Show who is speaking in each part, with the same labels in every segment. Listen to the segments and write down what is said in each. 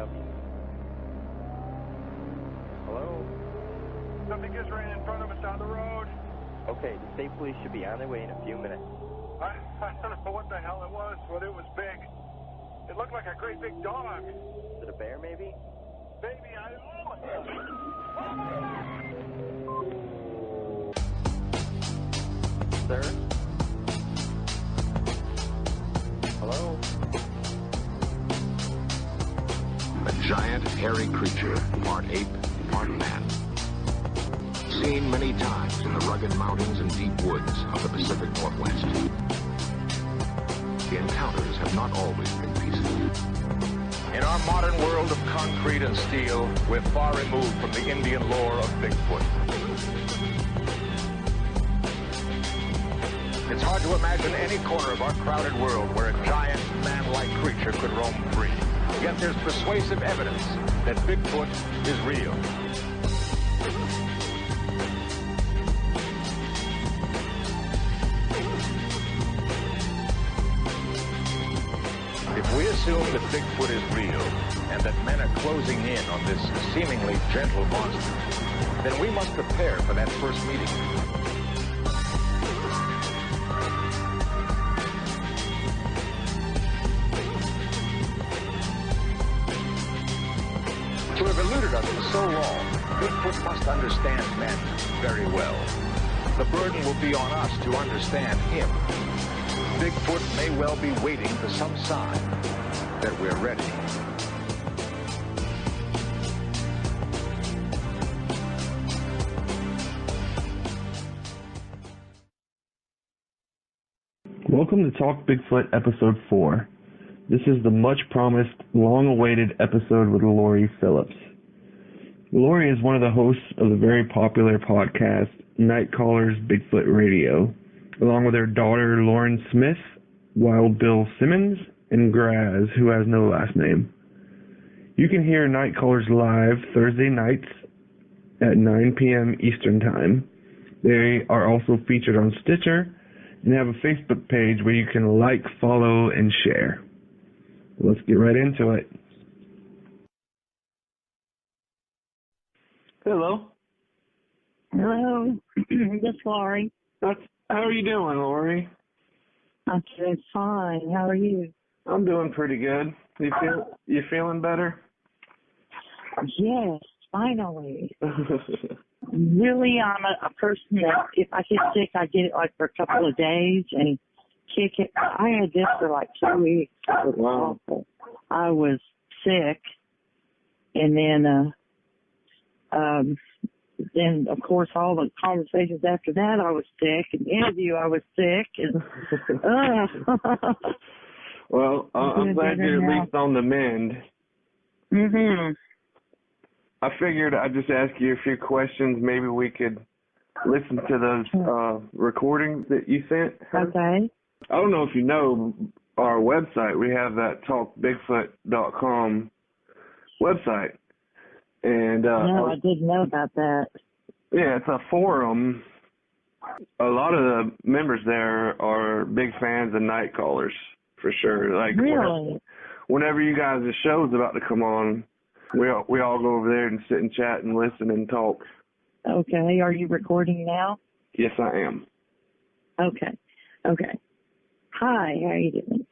Speaker 1: help you? Hello?
Speaker 2: Something just ran in front of us down the road.
Speaker 1: Okay, the state police should be on their way in a few minutes.
Speaker 2: I don't know what the hell it was, but it was big. It looked like a great big dog.
Speaker 1: Is it a bear, maybe?
Speaker 2: Baby, I know it.
Speaker 1: Sir? Hello?
Speaker 3: A giant, hairy creature, part ape, part man. Seen many times in the rugged mountains and deep woods of the Pacific Northwest. The encounters have not always been peaceful.
Speaker 4: In our modern world of concrete and steel, we're far removed from the Indian lore of Bigfoot. It's hard to imagine any corner of our crowded world where a giant, man-like creature could roam free. Yet there's persuasive evidence that Bigfoot is real. If we assume that Bigfoot is real and that men are closing in on this seemingly gentle monster, then we must prepare for that first meeting. To have eluded us for so long, Bigfoot must understand men very well. The burden will be on us to understand him. Bigfoot may well be waiting for some sign that we're ready.
Speaker 5: Welcome to Talk Bigfoot Episode 4. This is the much-promised, long-awaited episode with Laurie Phillips. Laurie is one of the hosts of the very popular podcast, Nite Bigfoot Radio, along with her daughter Lauren Smith, Wild Bill Simmons, and Graz, who has no last name. You can hear Nite Callers live Thursday nights at 9 p.m. Eastern Time. They are also featured on Stitcher and have a Facebook page where you can like, follow, and share. Let's get right into it. Hello.
Speaker 6: Hello, this is Laurie.
Speaker 5: How are you doing, Laurie?
Speaker 6: I'm doing fine. How are you?
Speaker 5: I'm doing pretty good. You feeling better?
Speaker 6: Yes, finally. Really, I'm a person that if I get sick, I get it like for a couple of days and kick it. I had this for like 2 weeks. It was awful. I was sick, and then of course all the conversations after that I was sick, and the interview I was sick, and
Speaker 5: well, I'm glad you're at least on the mend. I figured I'd just ask you a few questions. Maybe we could listen to those recordings that you sent.
Speaker 6: Okay.
Speaker 5: I don't know if you know our website. We have that talkbigfoot.com website. And
Speaker 6: no, I didn't know about that.
Speaker 5: Yeah, it's a forum. A lot of the members there are big fans of Nite Callers, for sure. Like,
Speaker 6: really?
Speaker 5: Whenever you guys' show's about to come on, we all go over there and sit and chat and listen and talk.
Speaker 6: Okay. Are you recording now?
Speaker 5: Yes, I am.
Speaker 6: Okay. Hi, how are you doing?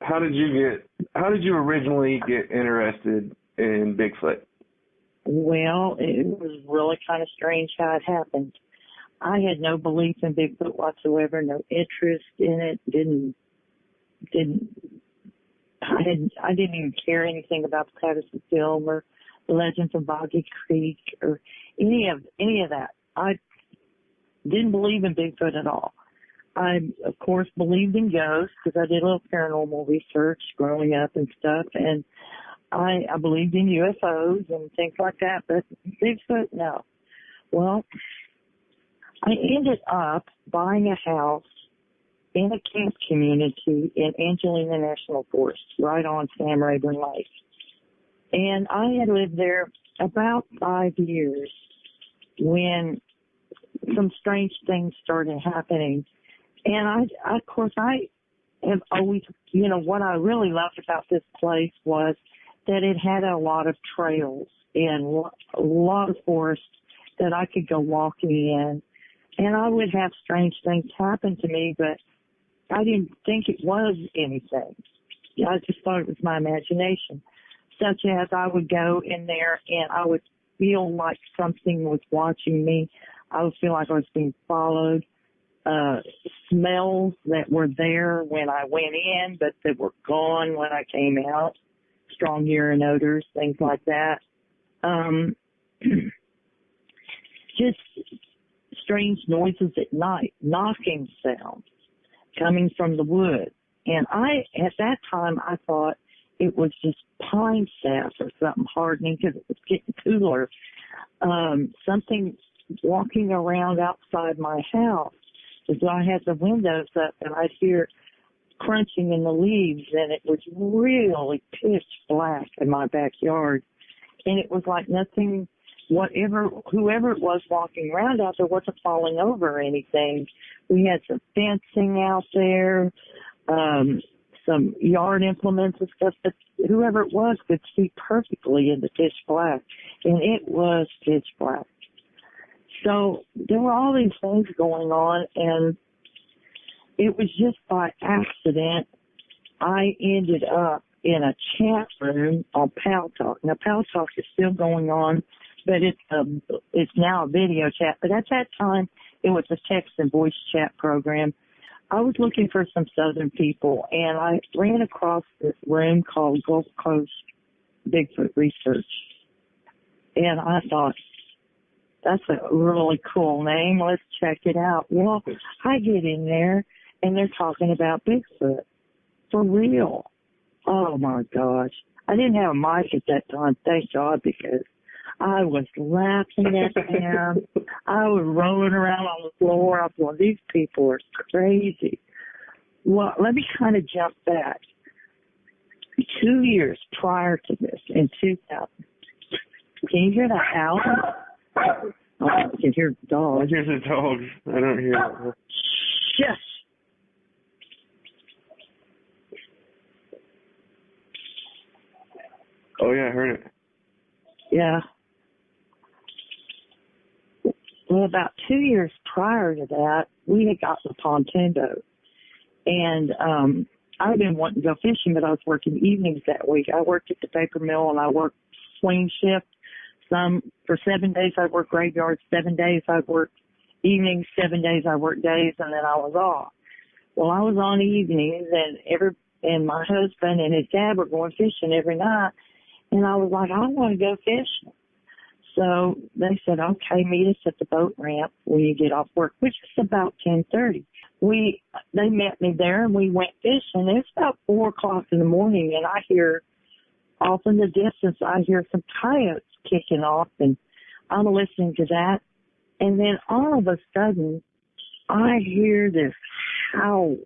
Speaker 5: How did you originally get interested in Bigfoot?
Speaker 6: Well, it was really kind of strange how it happened. I had no belief in Bigfoot whatsoever, no interest in it, I didn't even care anything about the Patterson film or the Legends of Boggy Creek or any of that. I didn't believe in Bigfoot at all. I, of course, believed in ghosts because I did a little paranormal research growing up and stuff, and I believed in UFOs and things like that, but Bigfoot, no. Well, I ended up buying a house in a camp community in Angelina National Forest, right on Sam Rayburn Lake. And I had lived there about 5 years when some strange things started happening. And I have always, what I really loved about this place was that it had a lot of trails and a lot of forests that I could go walking in. And I would have strange things happen to me, but I didn't think it was anything. I just thought it was my imagination. Such as I would go in there and I would feel like something was watching me. I would feel like I was being followed. Smells that were there when I went in, but that were gone when I came out. Strong urine odors, things like that. Just strange noises at night, knocking sounds coming from the wood. And at that time, I thought it was just pine sap or something hardening because it was getting cooler. Something walking around outside my house. As I had the windows up and I'd hear crunching in the leaves, and it was really pitch black in my backyard. And it was like nothing, whoever it was walking around out there wasn't falling over or anything. We had some fencing out there, some yard implements and stuff, but whoever it was could see perfectly in the pitch black. And it was pitch black. So there were all these things going on, and it was just by accident I ended up in a chat room on Pal Talk. Now, Pal Talk is still going on, but it's now a video chat. But at that time, it was a text and voice chat program. I was looking for some Southern people, and I ran across this room called Gulf Coast Bigfoot Research. And I thought, that's a really cool name. Let's check it out. Well, I get in there, and they're talking about Bigfoot. For real. Oh, my gosh. I didn't have a mic at that time, thank God, because I was laughing at them. I was rolling around on the floor. I was going, these people are crazy. Well, let me kind of jump back. 2 years prior to this, in 2000, can you hear the howl? Oh, I can hear the dogs.
Speaker 5: I hear the dogs. I don't hear them.
Speaker 6: Yes.
Speaker 5: Oh, yeah, I heard it.
Speaker 6: Yeah. Well, about 2 years prior to that, we had got the pontoon boat. And I'd been wanting to go fishing, but I was working evenings that week. I worked at the paper mill, and I worked swing shift. For 7 days I worked graveyard, 7 days I worked evenings, 7 days I worked days, and then I was off. Well, I was on evenings, and my husband and his dad were going fishing every night, and I was like, I want to go fishing. So they said, okay, meet us at the boat ramp when you get off work, which is about 10:30. They met me there, and we went fishing. It's about 4 o'clock in the morning, and I hear off in the distance, I hear some coyotes kicking off, and I'm listening to that. And then all of a sudden, I hear this howl.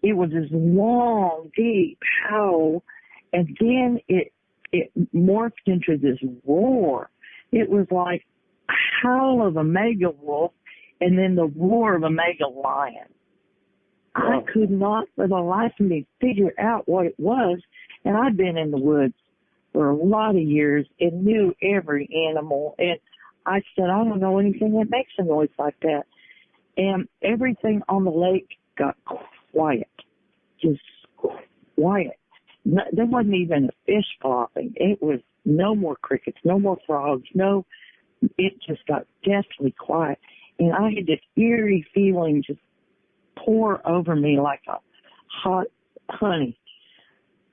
Speaker 6: It was this long, deep howl, and then it morphed into this roar. It was like a howl of a mega wolf, and then the roar of a mega lion. I could not for the life of me figure out what it was, and I'd been in the woods for a lot of years and knew every animal. And I said, I don't know anything that makes a noise like that. And everything on the lake got quiet, just quiet. There wasn't even a fish flopping. It was no more crickets, no more frogs, it just got deathly quiet. And I had this eerie feeling just pour over me like a hot honey.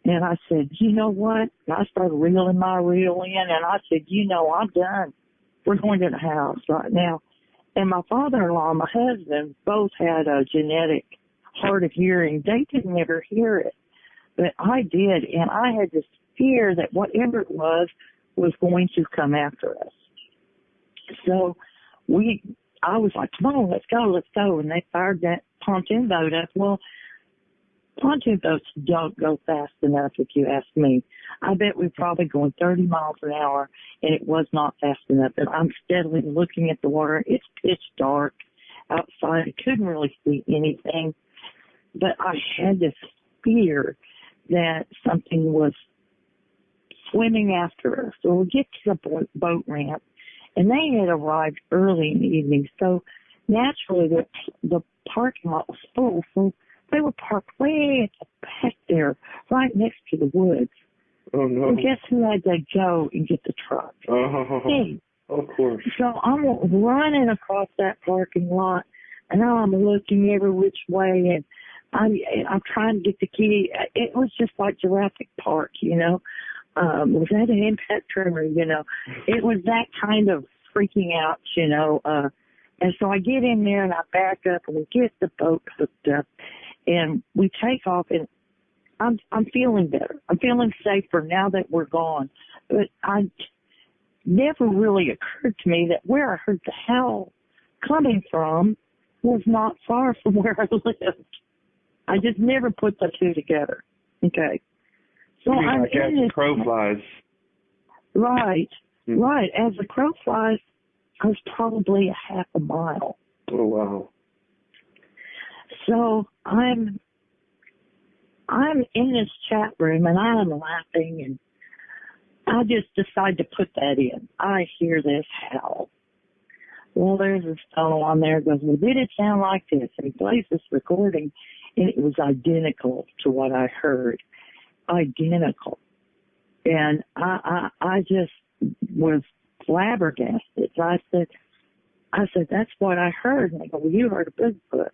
Speaker 6: And I said, you know what? And I started reeling my reel in, and I said, I'm done. We're going to the house right now. And my father-in-law and my husband both had a genetic hard of hearing. They could never hear it, but I did, and I had this fear that whatever it was going to come after us. So I was like, come on, let's go. And they fired that pontoon boat up. Well, pontoon boats don't go fast enough, if you ask me. I bet we're probably going 30 miles an hour, and it was not fast enough. And I'm steadily looking at the water. It's pitch dark outside. I couldn't really see anything. but I had this fear that something was swimming after us. So we get to the boat ramp, and they had arrived early in the evening. So naturally, the parking lot was full. So they were parked way at the back there, right next to the woods.
Speaker 5: Oh, no.
Speaker 6: And guess who had to go and get the truck?
Speaker 5: Oh,
Speaker 6: Me.
Speaker 5: of course.
Speaker 6: So I'm running across that parking lot, and I'm looking every which way, and I'm trying to get the key. It was just like Jurassic Park, you know. Was that an impact tremor, you know? It was that kind of freaking out, you know. And so I get in there, and I back up, and we get the boat hooked up, and we take off, and I'm feeling better. I'm feeling safer now that we're gone. But I never really occurred to me that where I heard the howl coming from was not far from where I lived. I just never put the two together. Okay. So I'm
Speaker 5: like as the crow flies.
Speaker 6: Right. Right. As the crow flies, I was probably a half a mile.
Speaker 5: Oh, wow.
Speaker 6: So I'm in this chat room, and I'm laughing, and I just decide to put that in. I hear this howl. Well, there's this fellow on there who goes, well, did it sound like this? And he plays this recording, and it was identical to what I heard. Identical. And I just was flabbergasted. So I said, that's what I heard. And they go, well, you heard a Bigfoot.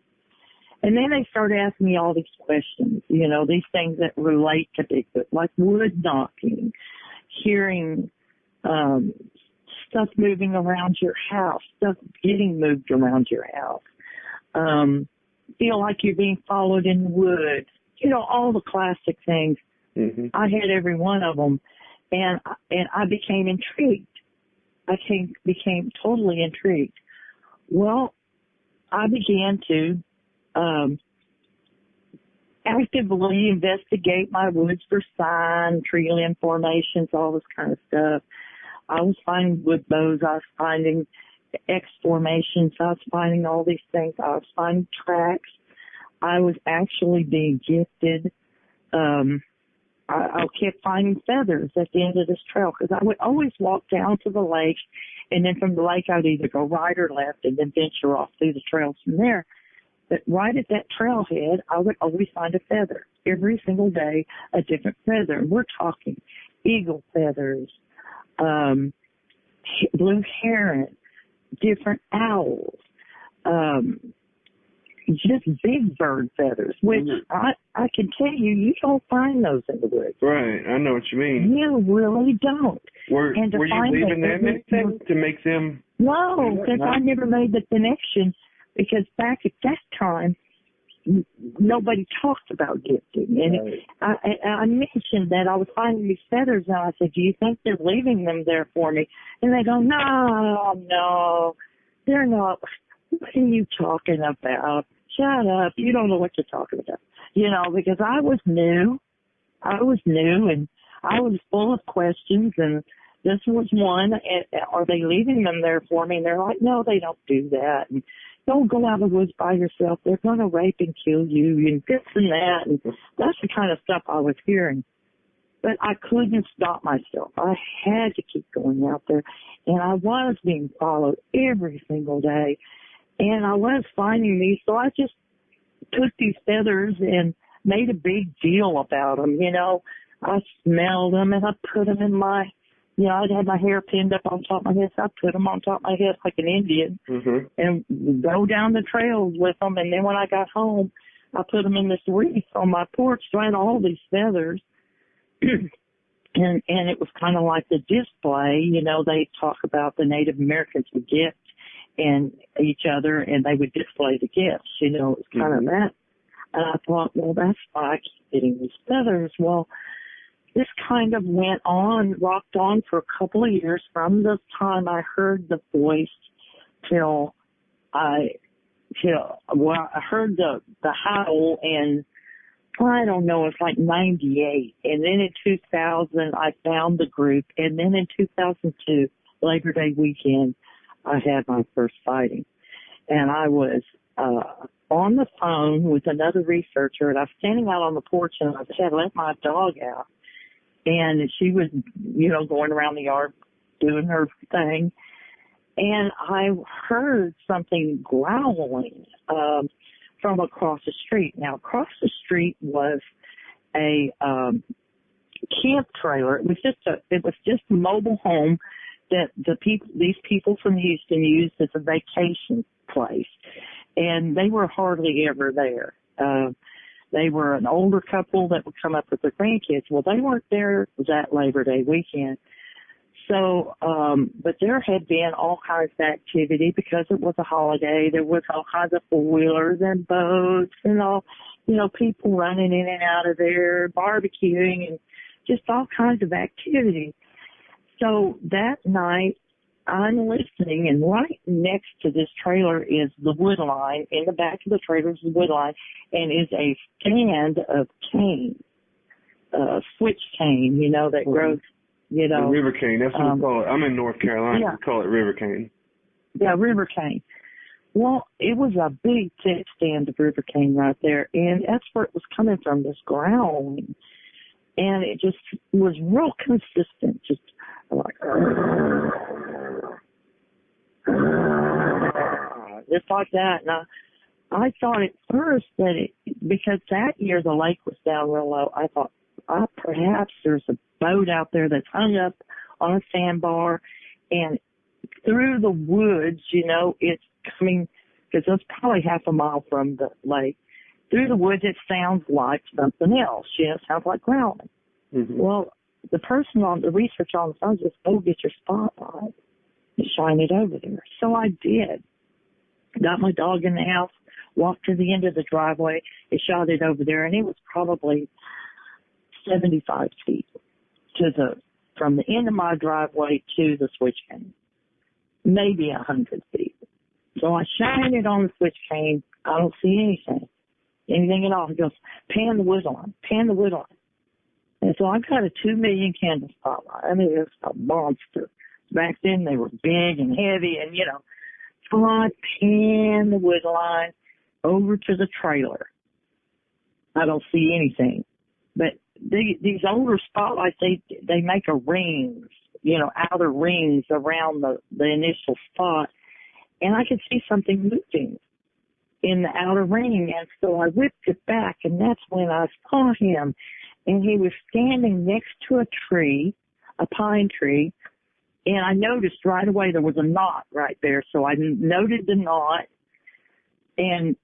Speaker 6: And then they started asking me all these questions, you know, these things that relate to Bigfoot, like wood knocking, hearing stuff moving around your house, stuff getting moved around your house, feel like you're being followed in the woods, you know, all the classic things.
Speaker 5: Mm-hmm.
Speaker 6: I had every one of them, and I became intrigued. I became totally intrigued. Well, I began to actively investigate my woods for sign, tree limb formations, all this kind of stuff. I was finding wood bows. I was finding X formations. I was finding all these things. I was finding tracks. I was actually being gifted. I kept finding feathers at the end of this trail because I would always walk down to the lake, and then from the lake I'd either go right or left and then venture off through the trails from there. But right at that trailhead, I would always find a feather. Every single day, a different feather. And we're talking eagle feathers, blue heron, different owls, just big bird feathers, which I can tell you don't find those in the woods.
Speaker 5: Right, I know what you mean.
Speaker 6: You really don't.
Speaker 5: Were you leaving them anything to make them?
Speaker 6: No, because I never made the connection. Because back at that time, nobody talked about gifting. And I mentioned that I was finding these feathers, and I said, do you think they're leaving them there for me? And they go, no, they're not. What are you talking about? Shut up. You don't know what you're talking about. You know, because I was new, and I was full of questions, and this was one. Are they leaving them there for me? And they're like, no, they don't do that. And don't go out of the woods by yourself. They're going to rape and kill you and this and that. And that's the kind of stuff I was hearing. But I couldn't stop myself. I had to keep going out there. And I was being followed every single day. And I was finding these. So I just took these feathers and made a big deal about them. You know, I smelled them and I put them in my, you know, I'd have my hair pinned up on top of my head, so I put them on top of my head like an Indian and go down the trails with them. And then when I got home, I put them in this wreath on my porch, so I had all these feathers. and it was kind of like the display. You know, they talk about the Native Americans would gift and each other, and they would display the gifts. You know, it was kind of that. And I thought, well, that's why I keep getting these feathers. Well, this kind of rocked on for a couple of years from the time I heard the voice till I heard the howl, and I don't know, it's like 98. And then in 2000, I found the group. And then in 2002, Labor Day weekend, I had my first sighting. And I was on the phone with another researcher, and I was standing out on the porch, and I had let my dog out, and she was, going around the yard doing her thing, and I heard something growling from across the street. Now, across the street was a camp trailer. It was just a mobile home that these people from Houston used as a vacation place, and they were hardly ever there. They were an older couple that would come up with their grandkids. Well, they weren't there that Labor Day weekend. So, but there had been all kinds of activity because it was a holiday. There was all kinds of four-wheelers and boats and all, people running in and out of there, barbecuing, and just all kinds of activity. So that night, I'm listening, and right next to this trailer is the wood line. In the back of the trailer is the wood line, and is a stand of cane, switch cane, that grows,
Speaker 5: The river cane, that's what we call it. I'm in North Carolina. Yeah. We call it river cane.
Speaker 6: Yeah, river cane. Well, it was a big, thick stand of river cane right there, and that's where it was coming from, this growling. And it just was real consistent, just like, just like that. And I thought at first that because that year the lake was down real low, I thought, perhaps there's a boat out there that's hung up on a sandbar, and through the woods, it's coming, because it's probably half a mile from the lake. Through the woods, it sounds like something else. It sounds like growling. Mm-hmm. Well, the person on the research on the phone just, go get your spotlight and shine it over there. So I did. Got my dog in the house, walked to the end of the driveway, and shot it over there, and it was probably 75 feet from the end of my driveway to the switch cane, maybe 100 feet. So I shine it on the switch cane. I don't see anything at all. He goes, pan the wood line. And so I got a 2 million candle spotlight. I mean, it was a monster. Back then they were big and heavy, and so I pan the wood line over to the trailer. I don't see anything, but these older spotlights, they make a rings, outer rings around the initial spot, and I could see something moving in the outer ring, and so I whipped it back, and that's when I saw him, and he was standing next to a tree, a pine tree, and I noticed right away there was a knot right there, so I noted the knot and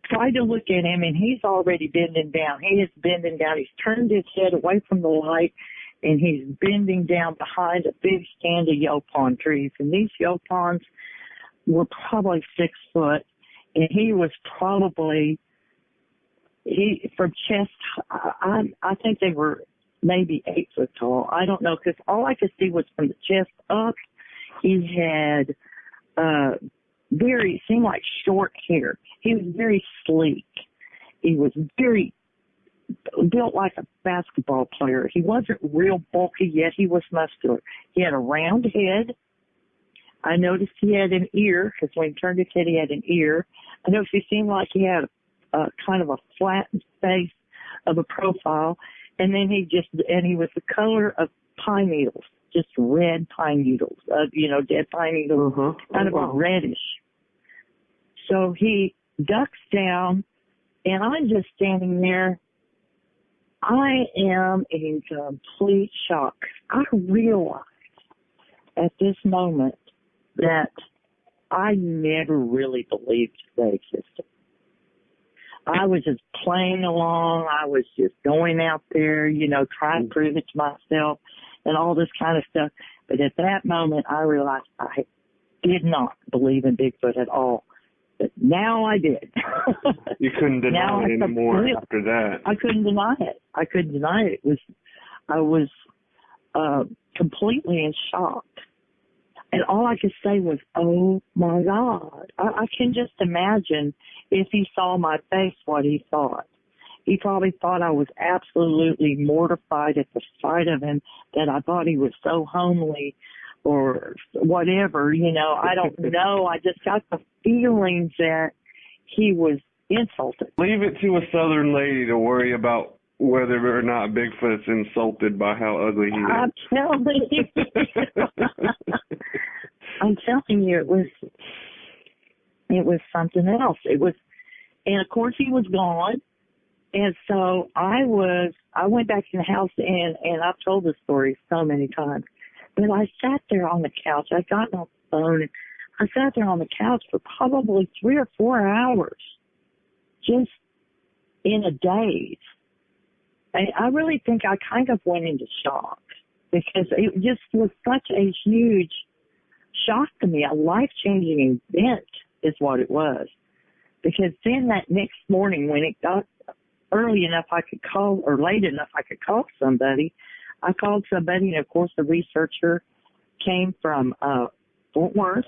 Speaker 6: tried to look at him, and he's already bending down. He is bending down. He's turned his head away from the light, and he's bending down behind a big stand of yopon trees. And these yopons were probably 6 foot, and he was probably, from chest, I think they were maybe 8 foot tall. I don't know, because all I could see was from the chest up. He had seemed like short hair. He was very sleek. He was built like a basketball player. He wasn't real bulky, yet he was muscular. He had a round head. I noticed he had an ear, because when he turned his head, he had an ear. I noticed he seemed like he had a kind of a flat face of a profile. And then he was the color of pine needles, just red pine needles, dead pine needles, kind of a reddish. So he ducks down, and I'm just standing there. I am in complete shock. I realized at this moment that I never really believed they existed. I was just playing along. I was just going out there, trying to prove it to myself and all this kind of stuff. But at that moment, I realized I did not believe in Bigfoot at all. But now I did.
Speaker 5: You couldn't deny it anymore after that.
Speaker 6: I couldn't deny it. I was completely in shock. And all I could say was, oh, my God. I can just imagine if he saw my face what he thought. He probably thought I was absolutely mortified at the sight of him, that I thought he was so homely or whatever, I don't know. I just got the feeling that he was insulted.
Speaker 5: Leave it to a Southern lady to worry about whether or not Bigfoot's insulted by how ugly he is.
Speaker 6: I'm telling you. I'm telling you, it was something else. And of course he was gone. And so I went back to the house and I've told this story so many times, but I sat there on the couch. I got on the phone and I sat there on the couch for probably 3 or 4 hours, just in a daze. I really think I kind of went into shock because it just was such a huge shock to me, a life-changing event is what it was. Because then that next morning when it got early enough I could call, or late enough I could call somebody, I called somebody, and of course the researcher came from Fort Worth,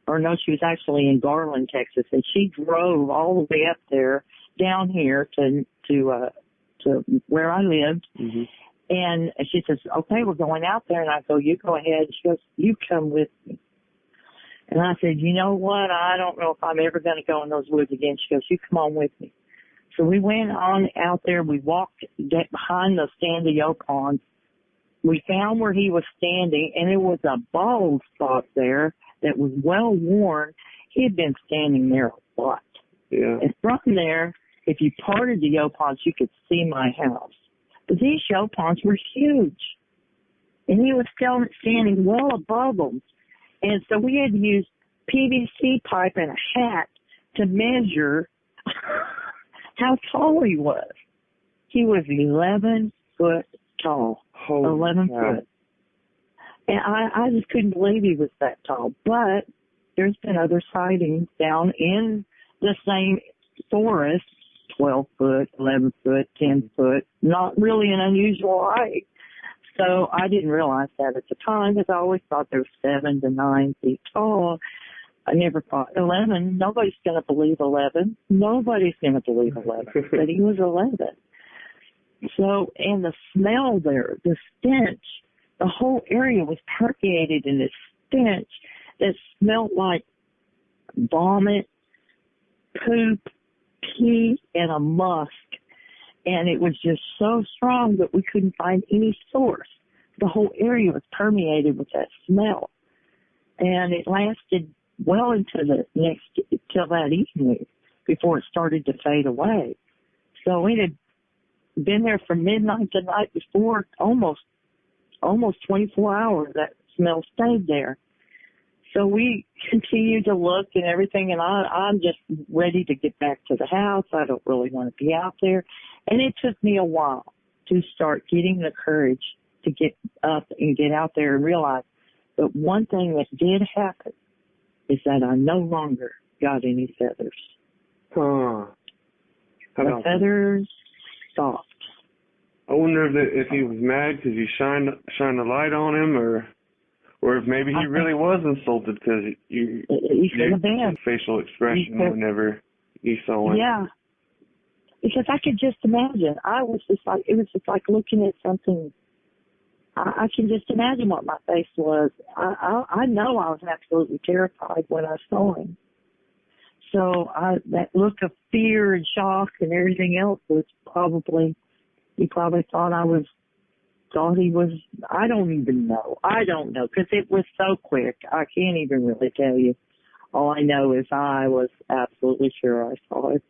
Speaker 6: or no, she was actually in Garland, Texas, and she drove all the way up there, down here to where I lived. Mm-hmm. And she says, okay, we're going out there. And I go, you go ahead. She goes, you come with me. And I said, you know what? I don't know if I'm ever going to go in those woods again. She goes, you come on with me. So we went on out there. We walked behind the stand of Yopons. We found where he was standing, and there was a bald spot there that was well worn. He had been standing there a lot.
Speaker 5: Yeah. And
Speaker 6: from there, if you parted the Yopons, you could see my house. But these Yopons were huge. And he was still standing well above them. And so we had to use PVC pipe and a hat to measure how tall he was. He was 11 foot tall.
Speaker 5: Holy
Speaker 6: 11 foot. And I just couldn't believe he was that tall. But there's been other sightings down in the same forest, 12 foot, 11 foot, 10 foot, not really an unusual height. So I didn't realize that at the time because I always thought they were 7 to 9 feet tall. I never thought 11. Nobody's going to believe 11. Nobody's going to believe 11. But he was 11. So, and the smell there, the stench, the whole area was permeated in this stench that smelled like vomit, poop, pee, and a musk. And it was just so strong that we couldn't find any source. The whole area was permeated with that smell. And it lasted well into till that evening before it started to fade away. So we had been there from midnight to night before, almost 24 hours. That smell stayed there. So we continued to look and everything, and I'm just ready to get back to the house. I don't really want to be out there. And it took me a while to start getting the courage to get up and get out there and realize that one thing that did happen is that I no longer got any feathers.
Speaker 5: Huh.
Speaker 6: The feathers stopped.
Speaker 5: I wonder if he was mad because you shined a light on him, or if maybe he really was insulted because you facial expression whenever you saw him.
Speaker 6: Yeah, because I could just imagine. It was just like looking at something. I can just imagine what my face was. I know I was absolutely terrified when I saw him. So that look of fear and shock and everything else was he probably thought he was, I don't even know. I don't know, because it was so quick. I can't even really tell you. All I know is I was absolutely sure I saw it.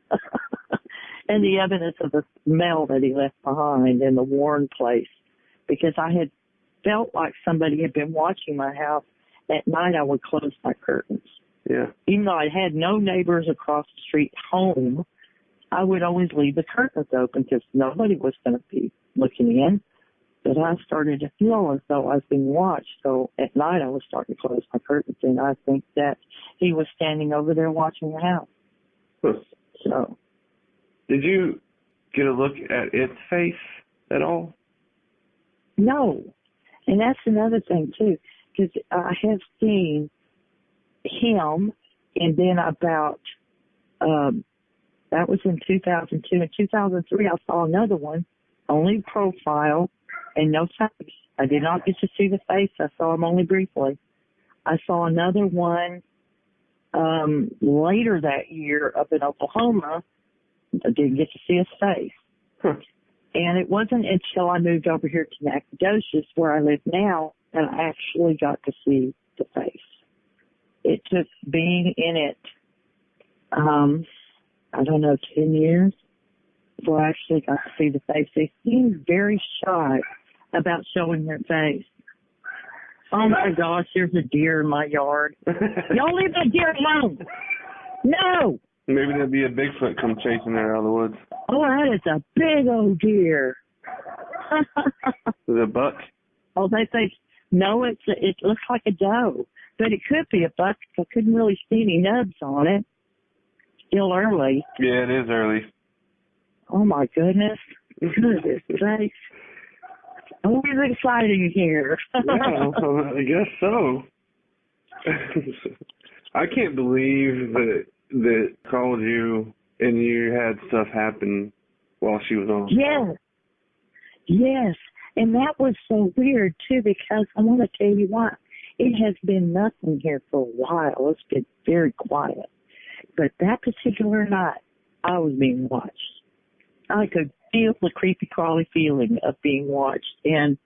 Speaker 6: And the evidence of the smell that he left behind in the worn place, because I had felt like somebody had been watching my house. At night, I would close my curtains.
Speaker 5: Yeah.
Speaker 6: Even though I had no neighbors across the street home, I would always leave the curtains open because nobody was going to be looking in. But I started to feel as though I was being watched. So at night, I was starting to close my curtains, and I think that he was standing over there watching the house.
Speaker 5: Huh.
Speaker 6: So,
Speaker 5: did you get a look at its face at all?
Speaker 6: No. And that's another thing, too, because I have seen him, and then about, that was in 2002. In 2003, I saw another one, only profile, and no face. I did not get to see the face. I saw him only briefly. I saw another one later that year up in Oklahoma, I didn't get to see his face.
Speaker 5: Huh.
Speaker 6: And it wasn't until I moved over here to Nacogdoches, where I live now, that I actually got to see the face. It took being in it, I don't know, 10 years before I actually got to see the face. They seemed very shy about showing their face. Oh my gosh, there's a deer in my yard. Y'all leave that deer alone. No.
Speaker 5: Maybe there'll be a Bigfoot come chasing her out of the woods.
Speaker 6: Oh, that is a big old deer.
Speaker 5: Is it a buck?
Speaker 6: Oh, they think, no, it looks like a doe. But it could be a buck. I couldn't really see any nubs on it. Still early.
Speaker 5: Yeah, it is early.
Speaker 6: Oh my goodness. Goodness sakes. Always exciting here.
Speaker 5: Yeah, I guess so. I can't believe that called you and you had stuff happen while she was on.
Speaker 6: Yes. And that was so weird too, because I want to tell you what, it has been nothing here for a while. It's been very quiet. But that particular night, I was being watched. I could feel the creepy crawly feeling of being watched, and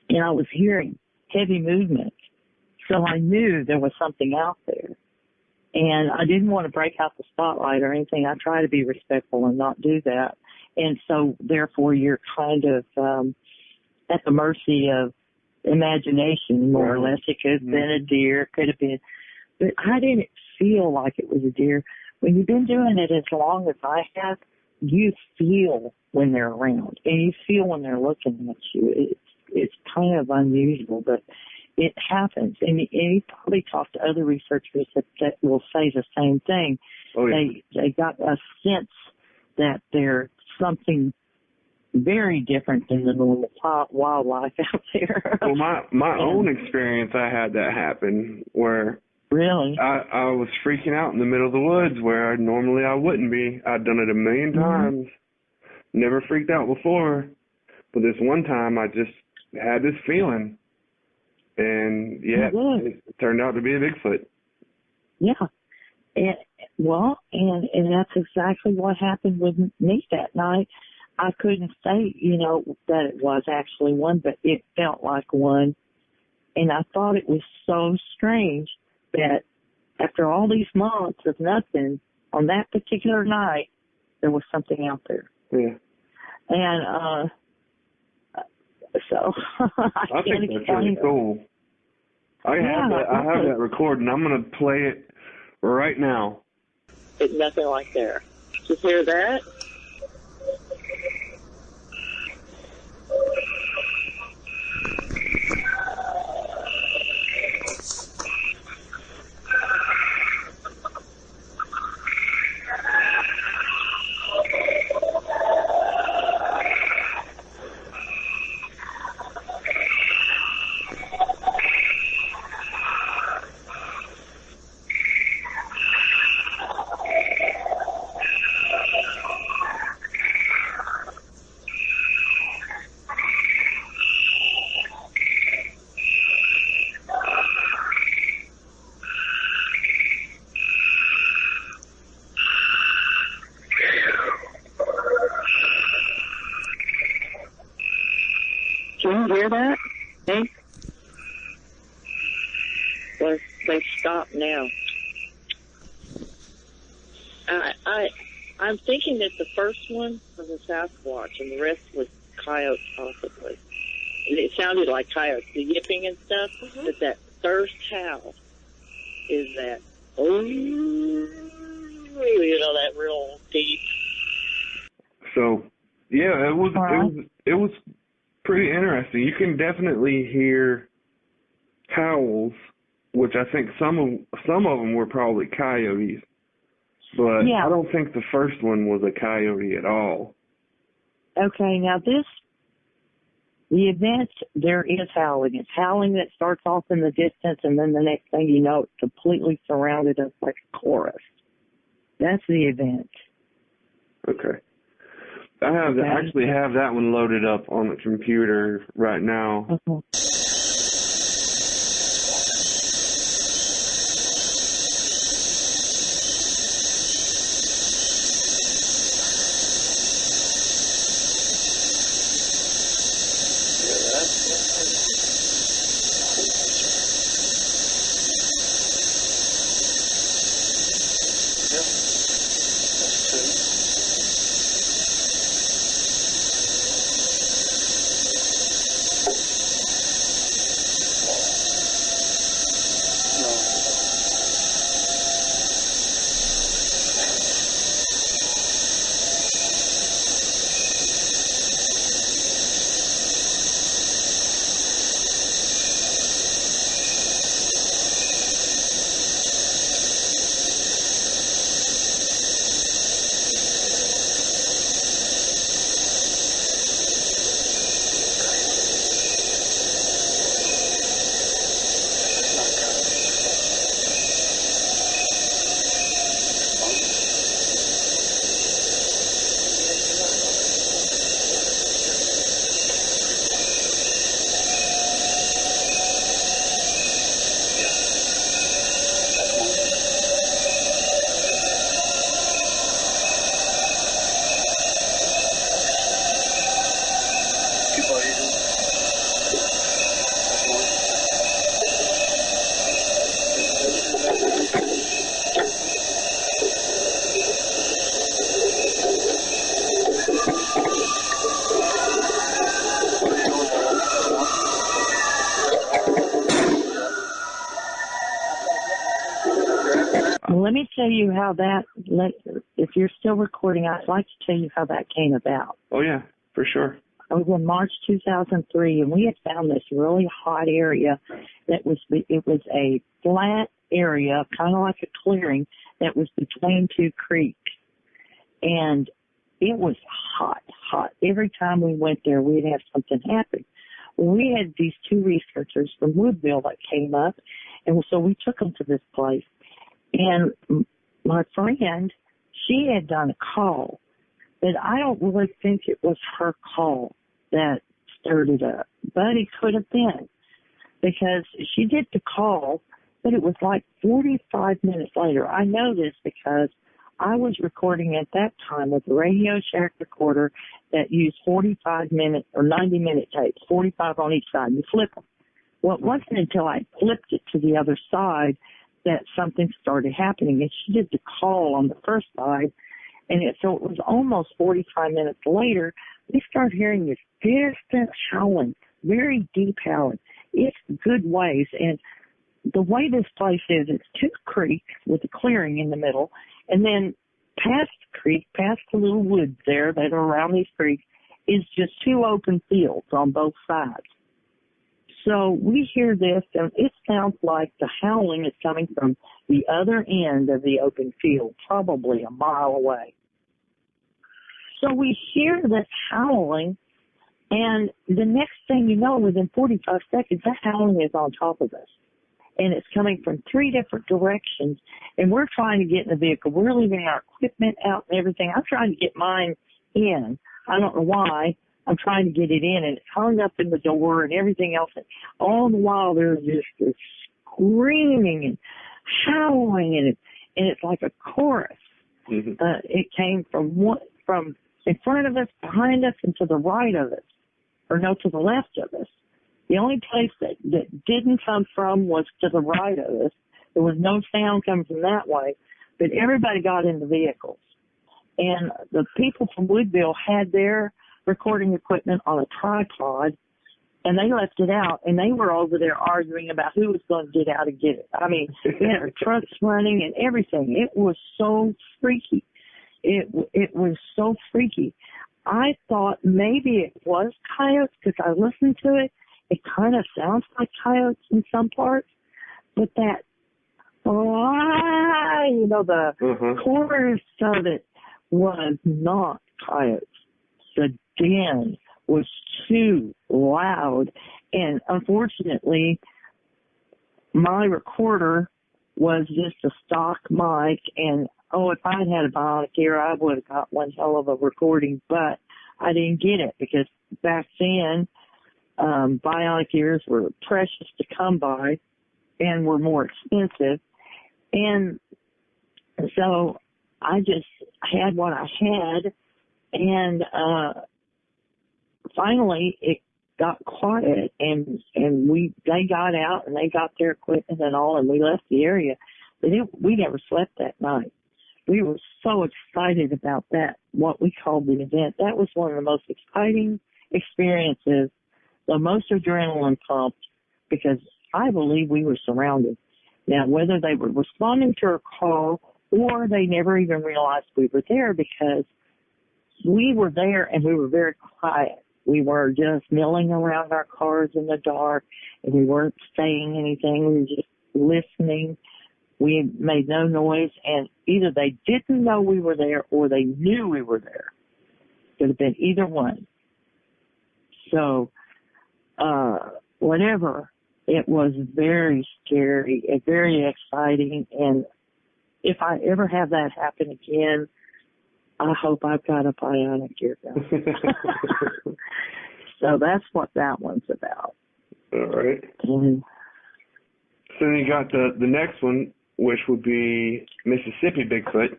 Speaker 6: I was hearing heavy movement. So I knew there was something out there. And I didn't want to break out the spotlight or anything. I try to be respectful and not do that. And so therefore you're kind of at the mercy of imagination, more or less. It could have been a deer, could have been, but I didn't feel like it was a deer. When you've been doing it as long as I have, you feel when they're around, and you feel when they're looking at you. It's kind of unusual, but it happens. And you probably talk to other researchers that will say the same thing.
Speaker 5: Oh, yeah.
Speaker 6: They got a sense that there's something very different than the normal wildlife out there.
Speaker 5: Well, my own experience, I had that happen where
Speaker 6: really
Speaker 5: I was freaking out in the middle of the woods where normally I wouldn't be. I'd done it a million times, never freaked out before, but this one time I just had this feeling, and it turned out to be a Bigfoot. Yeah.
Speaker 6: And that's exactly what happened with me that night. I couldn't say, that it was actually one, but it felt like one. And I thought it was so strange that after all these months of nothing, on that particular night, there was something out there.
Speaker 5: Yeah.
Speaker 6: And so
Speaker 5: I think that's really cool. I have that recording. I'm going to play it right now.
Speaker 6: It's nothing like there. Did you hear that? Can you hear that? Hey? Well, they stopped now. I'm thinking that the first one was a Sasquatch and the rest was coyote, possibly. It sounded like coyotes, the yipping and stuff, but that first howl is that, that real deep.
Speaker 5: So, yeah, it was pretty interesting. You can definitely hear howls, which I think some of them were probably coyotes, but I don't think the first one was a coyote at all. Okay, now the event, there is howling. It's howling that starts off in the distance, and then the next thing you know, it's completely surrounded us like a chorus. That's the event. Okay. I actually have that one loaded up on the computer right now. Okay.
Speaker 6: me tell you how that, if you're still recording, I'd like to tell you how that came about.
Speaker 5: Oh, yeah, for sure.
Speaker 6: I was in March 2003, and we had found this really hot area it was a flat area, kind of like a clearing, that was between two creeks. And it was hot. Every time we went there, we'd have something happen. Well, we had these two researchers from Woodville that came up, and so we took them to this place. And my friend, she had done a call, but I don't really think it was her call that stirred it up. But it could have been, because she did the call, but it was like 45 minutes later. I know this because I was recording at that time with a Radio Shack recorder that used 45-minute or 90-minute tapes, 45 on each side. You flip them. Well, it wasn't until I flipped it to the other side that something started happening. And she did the call on the first side, and so it was almost 45 minutes later, we started hearing this distant howling, very deep howling. It's good ways, and the way this place is, it's two creeks with a clearing in the middle, and then past the creek, past the little woods there that are around these creeks, is just two open fields on both sides. So we hear this, and it sounds like the howling is coming from the other end of the open field, probably a mile away. So we hear this howling, and the next thing you know, within 45 seconds, that howling is on top of us. And it's coming from three different directions, and we're trying to get in the vehicle. We're leaving our equipment out and everything. I'm trying to get mine in. I don't know why. I'm trying to get it in, and it's hung up in the door and everything else. And all the while, there's just this screaming and howling, and it's like a chorus. Mm-hmm. It came from in front of us, behind us, and to the right of us, or no, to the left of us. The only place that didn't come from was to the right of us. There was no sound coming from that way, but everybody got in the vehicles. And the people from Woodville had their recording equipment on a tripod, and they left it out, and they were over there arguing about who was going to get out and get it. I mean, we had our trucks running and everything. It was so freaky. It was so freaky. I thought maybe it was coyotes because I listened to it. It kind of sounds like coyotes in some parts, but that, the chorus of it was not coyotes. The din was too loud, and unfortunately, my recorder was just a stock mic, and if I had a bionic ear, I would have got one hell of a recording, but I didn't get it because back then, bionic ears were precious to come by and were more expensive. And so I just had what I had, and finally it got quiet, and they got out and they got their equipment and all, and we left the area. But we never slept that night. We were so excited about that, what we called the event. That was one of the most exciting experiences, the most adrenaline pumped, because I believe we were surrounded. Now, whether they were responding to a call or they never even realized we were there, because we were there and we were very quiet. We were just milling around our cars in the dark, and we weren't saying anything. We were just listening. We made no noise, and either they didn't know we were there or they knew we were there. Could have been either one. So, whatever, it was very scary and very exciting, and if I ever have that happen again, I hope I've got a bionic ear gun. So that's what that one's about.
Speaker 5: All right.
Speaker 6: Mm-hmm.
Speaker 5: So then you got the next one, which would be Mississippi Bigfoot.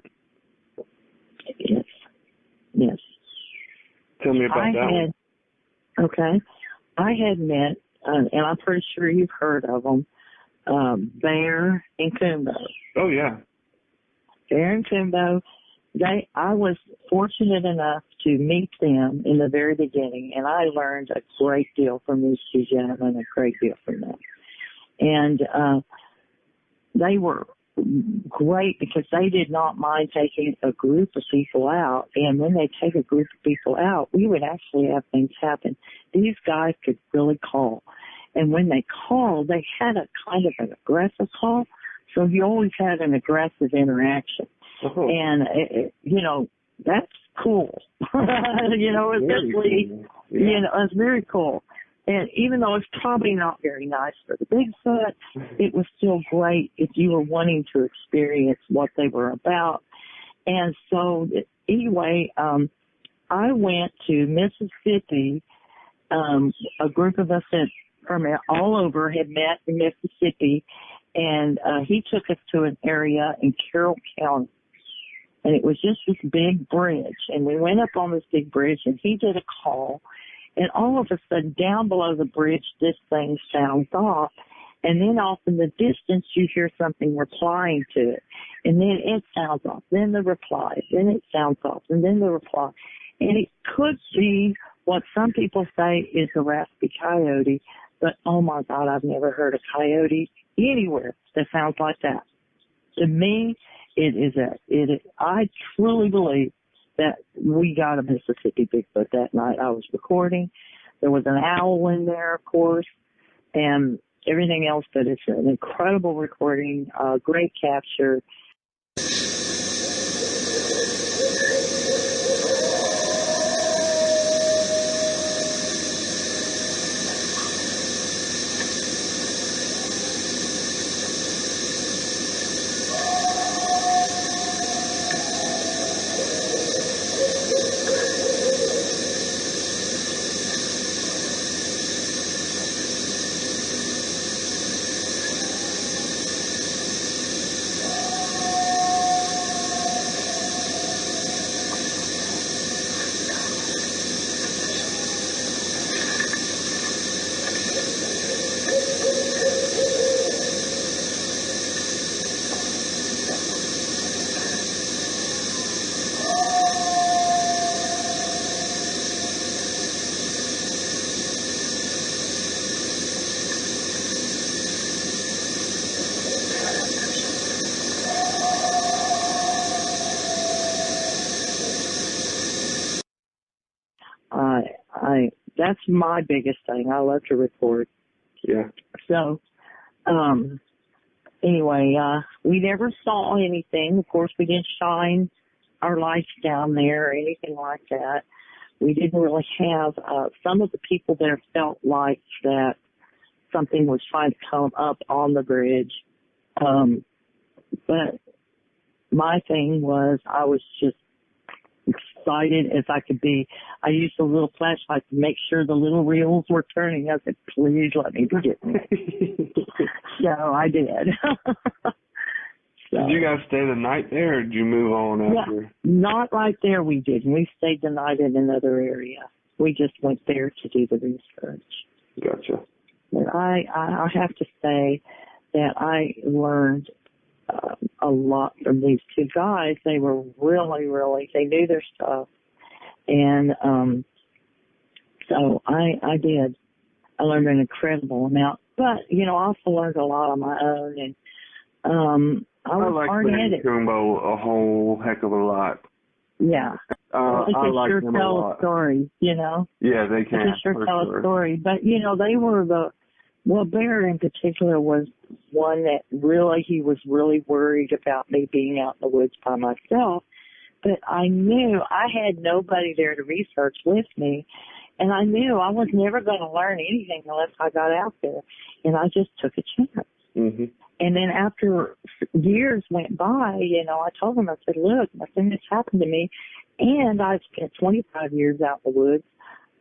Speaker 6: Yes. Tell
Speaker 5: me about that one.
Speaker 6: Okay. I had met, and I'm pretty sure you've heard of them, Bear and Kumbo.
Speaker 5: Oh, yeah.
Speaker 6: Bear and Kumbo. I was fortunate enough to meet them in the very beginning, and I learned a great deal from these two gentlemen, a great deal from them. And they were great because they did not mind taking a group of people out. And when they take a group of people out, we would actually have things happen. These guys could really call. And when they called, they had a kind of an aggressive call. So you always had an aggressive interaction.
Speaker 5: Oh.
Speaker 6: And, that's cool. Especially,
Speaker 5: cool. Yeah.
Speaker 6: It's very cool. And even though it's probably not very nice for the Bigfoot, it was still great if you were wanting to experience what they were about. And so, anyway, I went to Mississippi. A group of us from all over had met in Mississippi, and he took us to an area in Carroll County. And it was just this big bridge. And we went up on this big bridge, and he did a call. And all of a sudden, down below the bridge, this thing sounds off. And then off in the distance, you hear something replying to it. And then it sounds off. Then the reply. Then it sounds off. And then the reply. And it could be what some people say is a raspy coyote. But, oh, my God, I've never heard a coyote anywhere that sounds like that. To me, I truly believe that we got a Mississippi Bigfoot that night. I was recording. There was an owl in there, of course, and everything else, but it's an incredible recording, great capture. That's my biggest thing. I love to record.
Speaker 5: Yeah.
Speaker 6: So, anyway, we never saw anything. Of course, we didn't shine our lights down there or anything like that. We didn't really have, some of the people there felt like that something was trying to come up on the bridge. But my thing was I was just excited as I could be. I used a little flashlight to make sure the little reels were turning. I said, please let me get me. So I did.
Speaker 5: Did you guys stay the night there, or did you move on after?
Speaker 6: Yeah, not right there we didn't. We stayed the night in another area. We just went there to do the research.
Speaker 5: Gotcha.
Speaker 6: But I have to say that I learned a lot from these two guys. They were really, they knew their stuff. And so I did. I learned an incredible amount. But, I also learned a lot on my own. And I was hard-headed.
Speaker 5: A whole heck of a lot.
Speaker 6: Yeah. They can sure tell a story,
Speaker 5: Yeah, they can.
Speaker 6: They can sure tell a story. But, they were Bear in particular was one that he was really worried about me being out in the woods by myself. But I knew I had nobody there to research with me. And I knew I was never going to learn anything unless I got out there. And I just took a chance.
Speaker 5: Mm-hmm.
Speaker 6: And then after years went by, I told him, I said, look, nothing has happened to me. And I spent 25 years out in the woods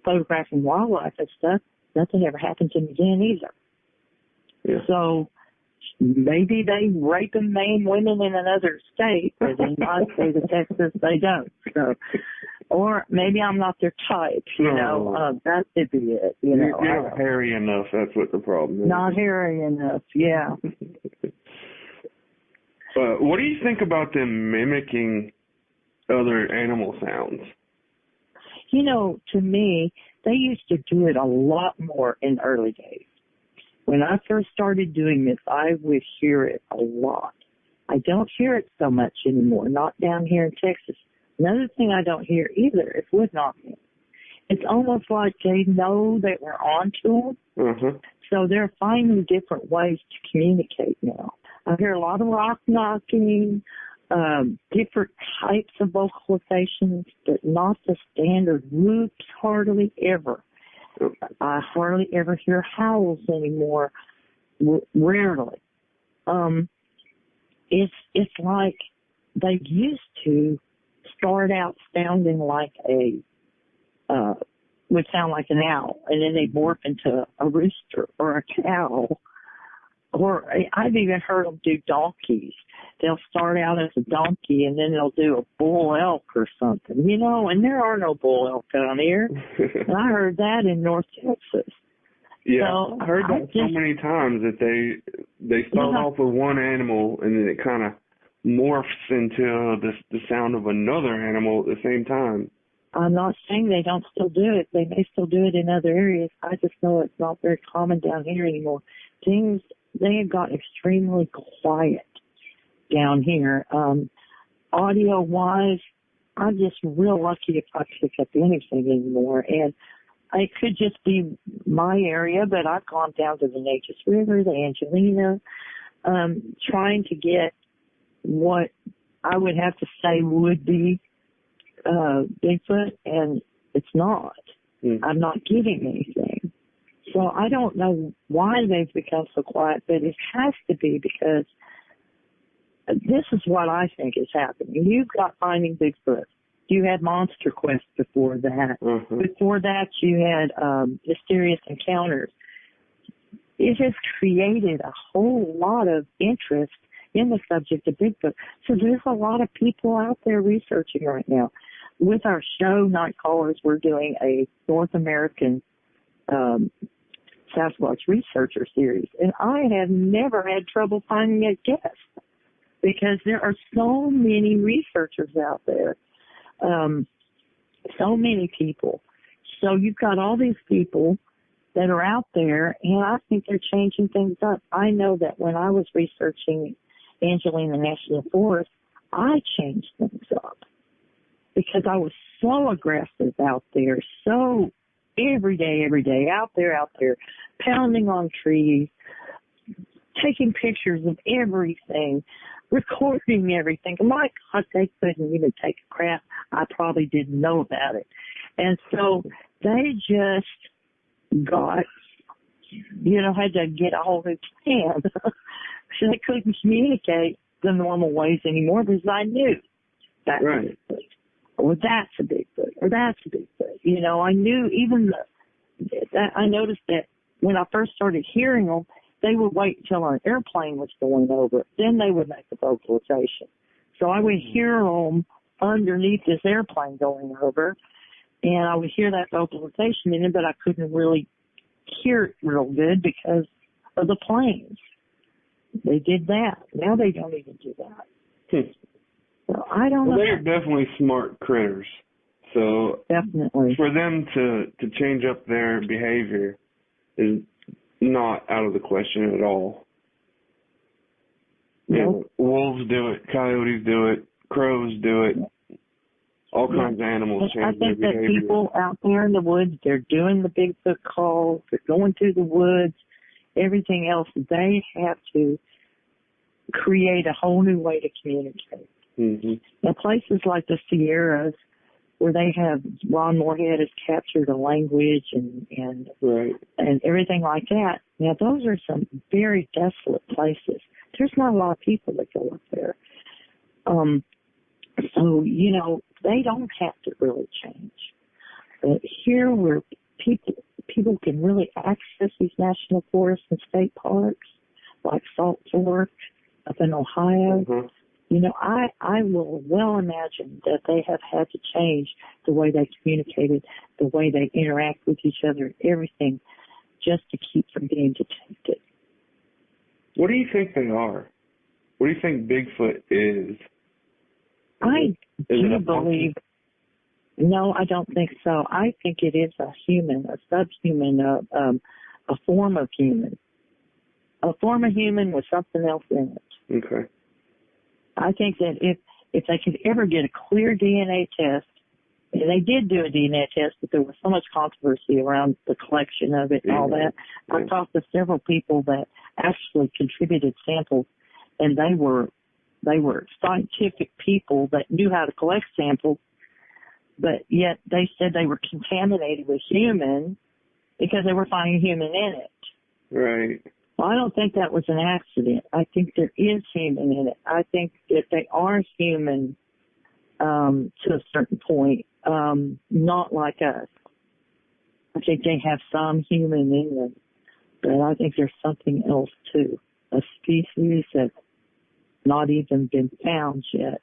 Speaker 6: photographing wildlife and stuff. Nothing ever happened to me then either.
Speaker 5: Yeah.
Speaker 6: So maybe they rape and maim women in another state, but in my state of Texas, they don't. So, or maybe I'm not their type, that could be it.
Speaker 5: You're not hairy enough, that's what the problem is.
Speaker 6: Not hairy enough, yeah.
Speaker 5: What do you think about them mimicking other animal sounds?
Speaker 6: To me, they used to do it a lot more in the early days. When I first started doing this, I would hear it a lot. I don't hear it so much anymore, not down here in Texas. Another thing I don't hear either is wood knocking. It's almost like they know that we're on to them, so they're finding different ways to communicate now. I hear a lot of rock knocking, different types of vocalizations, but not the standard whoops hardly ever. I hardly ever hear howls anymore, rarely. It's like they used to start out sounding like would sound like an owl, and then they morph into a rooster or a cow. Or I've even heard them do donkeys. They'll start out as a donkey, and then they'll do a bull elk or something, you know, and there are no bull elk down here. And I heard that in North Texas.
Speaker 5: Yeah,
Speaker 6: so
Speaker 5: I heard that so many times that they start off with one animal, and then it kind of morphs into the sound of another animal at the same time.
Speaker 6: I'm not saying they don't still do it. They may still do it in other areas. I just know it's not very common down here anymore. They have gotten extremely quiet down here. Audio-wise, I'm just real lucky if I pick up anything anymore. And it could just be my area, but I've gone down to the Neches River, the Angelina, trying to get what I would have to say would be Bigfoot, and it's not. I'm not getting anything. So I don't know why they've become so quiet, but it has to be because this is what I think is happening. You've got Finding Bigfoot. You had Monster Quest before that. Before that, you had Mysterious Encounters. It has created a whole lot of interest in the subject of Bigfoot. So there's a lot of people out there researching right now. With our show, Night Callers, we're doing a North American Sasquatch researcher series. And I have never had trouble finding a guest because there are so many researchers out there. So many people. So you've got all these people that are out there, and I think they're changing things up. I know that when I was researching Angelina National Forest, I changed things up because I was so aggressive out there, so every day, out there, pounding on trees, taking pictures of everything, recording everything. My God, they couldn't even take a crap. I probably didn't know about it. And so they just got, had to get a whole new plan. So they couldn't communicate the normal ways anymore because I knew that's a Bigfoot, or that's a Bigfoot, or that's a Bigfoot. I knew even that. I noticed that when I first started hearing them, they would wait until an airplane was going over. Then they would make the vocalization. So I would hear them underneath this airplane going over, and I would hear that vocalization in it, but I couldn't really hear it real good because of the planes. They did that. Now they don't even do that. So I don't know.
Speaker 5: They're definitely smart critters. So
Speaker 6: definitely
Speaker 5: for them to change up their behavior is not out of the question at all.
Speaker 6: Nope.
Speaker 5: Wolves do it, coyotes do it, crows do it. All kinds of animals change their behavior. I think that people out there in the woods, they're doing the Bigfoot calls, they're going through the woods, everything else. They have to create a whole new way to communicate. Now, places like the Sierras, where they have Ron Moorhead has captured a language and everything like that. Now, those are some very desolate places. There's not a lot of people that go up there. So, they don't have to really change. But here where people can really access these national forests and state parks, like Salt Fork up in Ohio, I will well imagine that they have had to change the way they communicated, the way they interact with each other, everything, just to keep from being detected. What do you think they are? What do you think Bigfoot is? I do believe. No, I don't think so. I think it is a human, a subhuman, a form of human. A form of human with something else in it. Okay.
Speaker 6: I think that if they could ever get a clear DNA test, and they did do a DNA test, but there was so much controversy around the collection of it and all that. I talked to several people that actually contributed samples, and they were scientific people that knew how to collect samples, but yet they said they were contaminated with human because they were finding human in it.
Speaker 5: Right.
Speaker 6: Well, I don't think that was an accident. I think there is human in it. I think that they are human to a certain point, not like us. I think they have some human in them, but I think there's something else too, a species that's not even been found yet.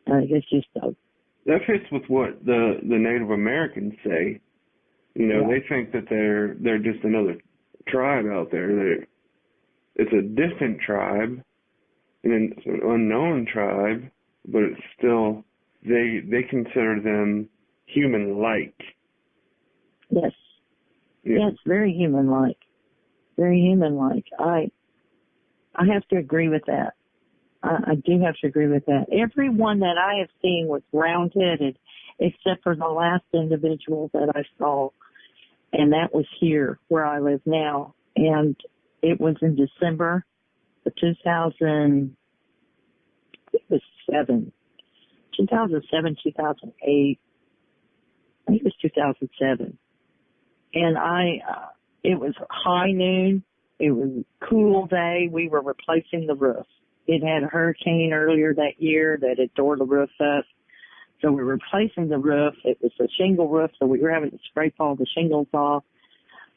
Speaker 6: I think it's just
Speaker 5: that fits with what the Native Americans say. You know, they think that they're just another tribe out there. It's a distant tribe, and it's an unknown tribe, but it's still, they consider them human-like.
Speaker 6: Yes.
Speaker 5: Yeah.
Speaker 6: Yes, very human-like. Very human-like. I have to agree with that. I do have to agree with that. Everyone that I have seen was round-headed, except for the last individual that I saw, and that was here where I live now. And it was in December of 2007, 2008. I think it was 2007. And it was high noon. It was a cool day. We were replacing the roof. It had a hurricane earlier that year that had tore the roof up. So we were replacing the roof. It was a shingle roof, so we were having to scrape all the shingles off.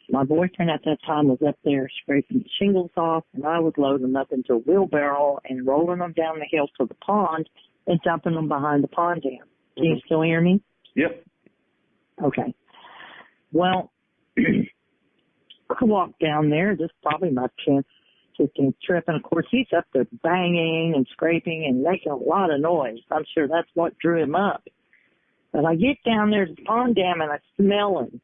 Speaker 6: My boyfriend at that time was up there scraping the shingles off, and I was loading them up into a wheelbarrow and rolling them down the hill to the pond and dumping them behind the pond dam. Can you still hear me?
Speaker 5: Yep.
Speaker 6: Okay. Well, I walked down there. This is probably my 10th, 15th trip. And, of course, he's up there banging and scraping and making a lot of noise. I'm sure that's what drew him up. But I get down there to the pond dam, and I smell him.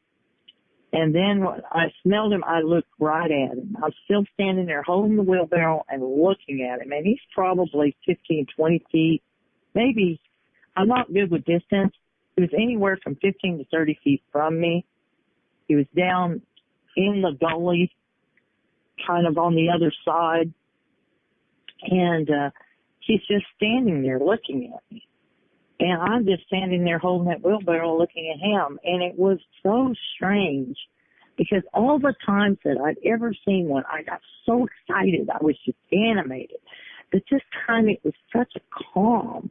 Speaker 6: And then when I smelled him, I looked right at him. I'm still standing there holding the wheelbarrow and looking at him. And he's probably 15, 20 feet. Maybe, I'm not good with distance. He was anywhere from 15 to 30 feet from me. He was down in the gully, kind of on the other side. And he's just standing there looking at me. And I'm just standing there holding that wheelbarrow looking at him. And it was so strange because all the times that I'd ever seen one, I got so excited. I was just animated. But this time it was such a calm.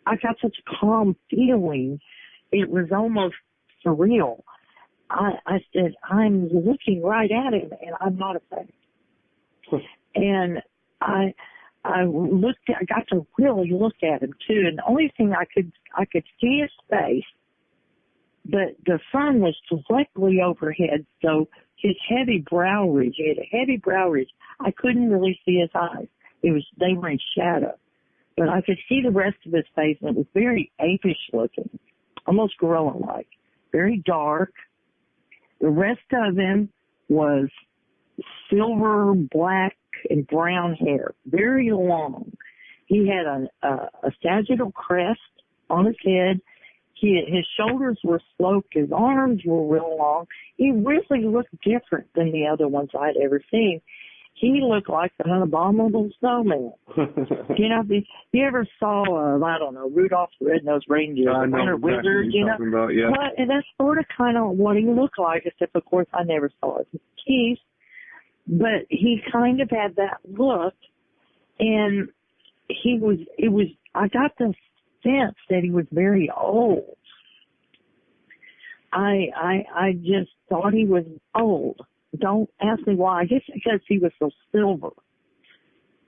Speaker 6: I got such a calm feeling. It was almost surreal. I said, I'm looking right at him and I'm not afraid. And I got to really look at him too. And the only thing I could see his face, but the sun was directly overhead. So his heavy brow ridge, he had a heavy brow ridge. I couldn't really see his eyes. They were in shadow, but I could see the rest of his face, and it was very apish looking, almost gorilla-like, very dark. The rest of him was silver, black, and brown hair, very long. He had a sagittal crest on his head. His shoulders were sloped. His arms were real long. He really looked different than the other ones I'd ever seen. He looked like an abominable snowman. You know, you ever saw, I don't know, Rudolph the Red-Nosed Reindeer, the Winter Wizard, you know?
Speaker 5: About, yeah.
Speaker 6: But, and that's sort of kind of what he looked like, except, of course, I never saw his teeth. But he kind of had that look, and I got the sense that he was very old. I just thought he was old. Don't ask me why. I guess because he was so silver.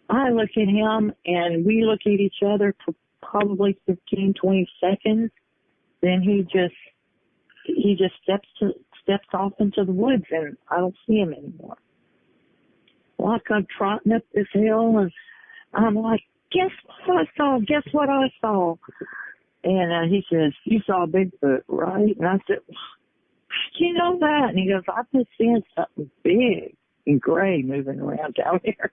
Speaker 6: I look at him, and we look at each other for probably 15, 20 seconds. Then he just steps off into the woods, and I don't see him anymore. Well, I come trotting up this hill, and I'm like, guess what I saw? Guess what I saw? And he says, you saw Bigfoot, right? And I said, you know that? And he goes, I've been seeing something big and gray moving around down here.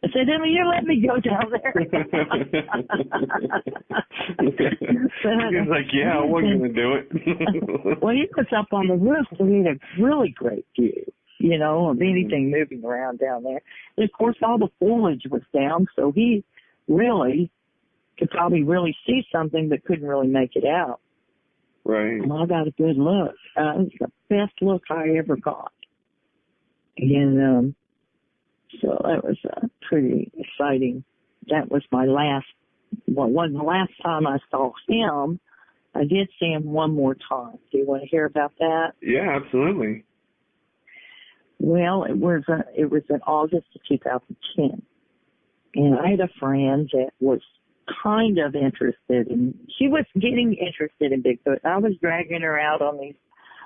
Speaker 6: I said, Emma, you let me go down there.
Speaker 5: He's like, yeah, I wasn't going to do it.
Speaker 6: Well, he was up on the roof, so he had a really great view, you know, of anything moving around down there. And, of course, all the foliage was down, so he really could probably really see something but couldn't really make it out.
Speaker 5: Right.
Speaker 6: Well, I got a good look. It was the best look I ever got. And so that was pretty exciting. That was my last, well, wasn't the last time I saw him. I did see him one more time. Do you want to hear about that?
Speaker 5: Yeah, absolutely.
Speaker 6: Well, it was in August of 2010. And I had a friend that was kind of interested in, she was getting interested in Bigfoot. I was dragging her out on these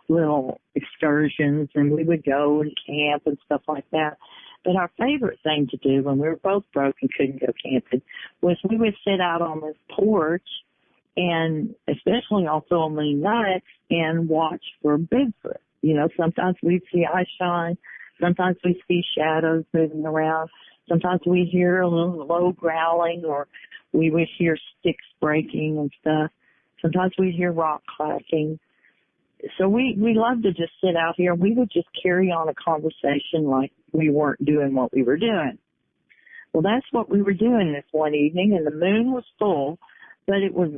Speaker 6: little excursions, and we would go and camp and stuff like that. But our favorite thing to do when we were both broke and couldn't go camping was we would sit out on this porch, and especially also on the nights, and watch for Bigfoot. You know, sometimes we'd see eye shine, sometimes we'd see shadows moving around, sometimes we'd hear a little low growling, or we would hear sticks breaking and stuff. Sometimes we'd hear rock clacking. So we loved to just sit out here. We would just carry on a conversation like we weren't doing what we were doing. Well, that's what we were doing this one evening, and the moon was full, but it was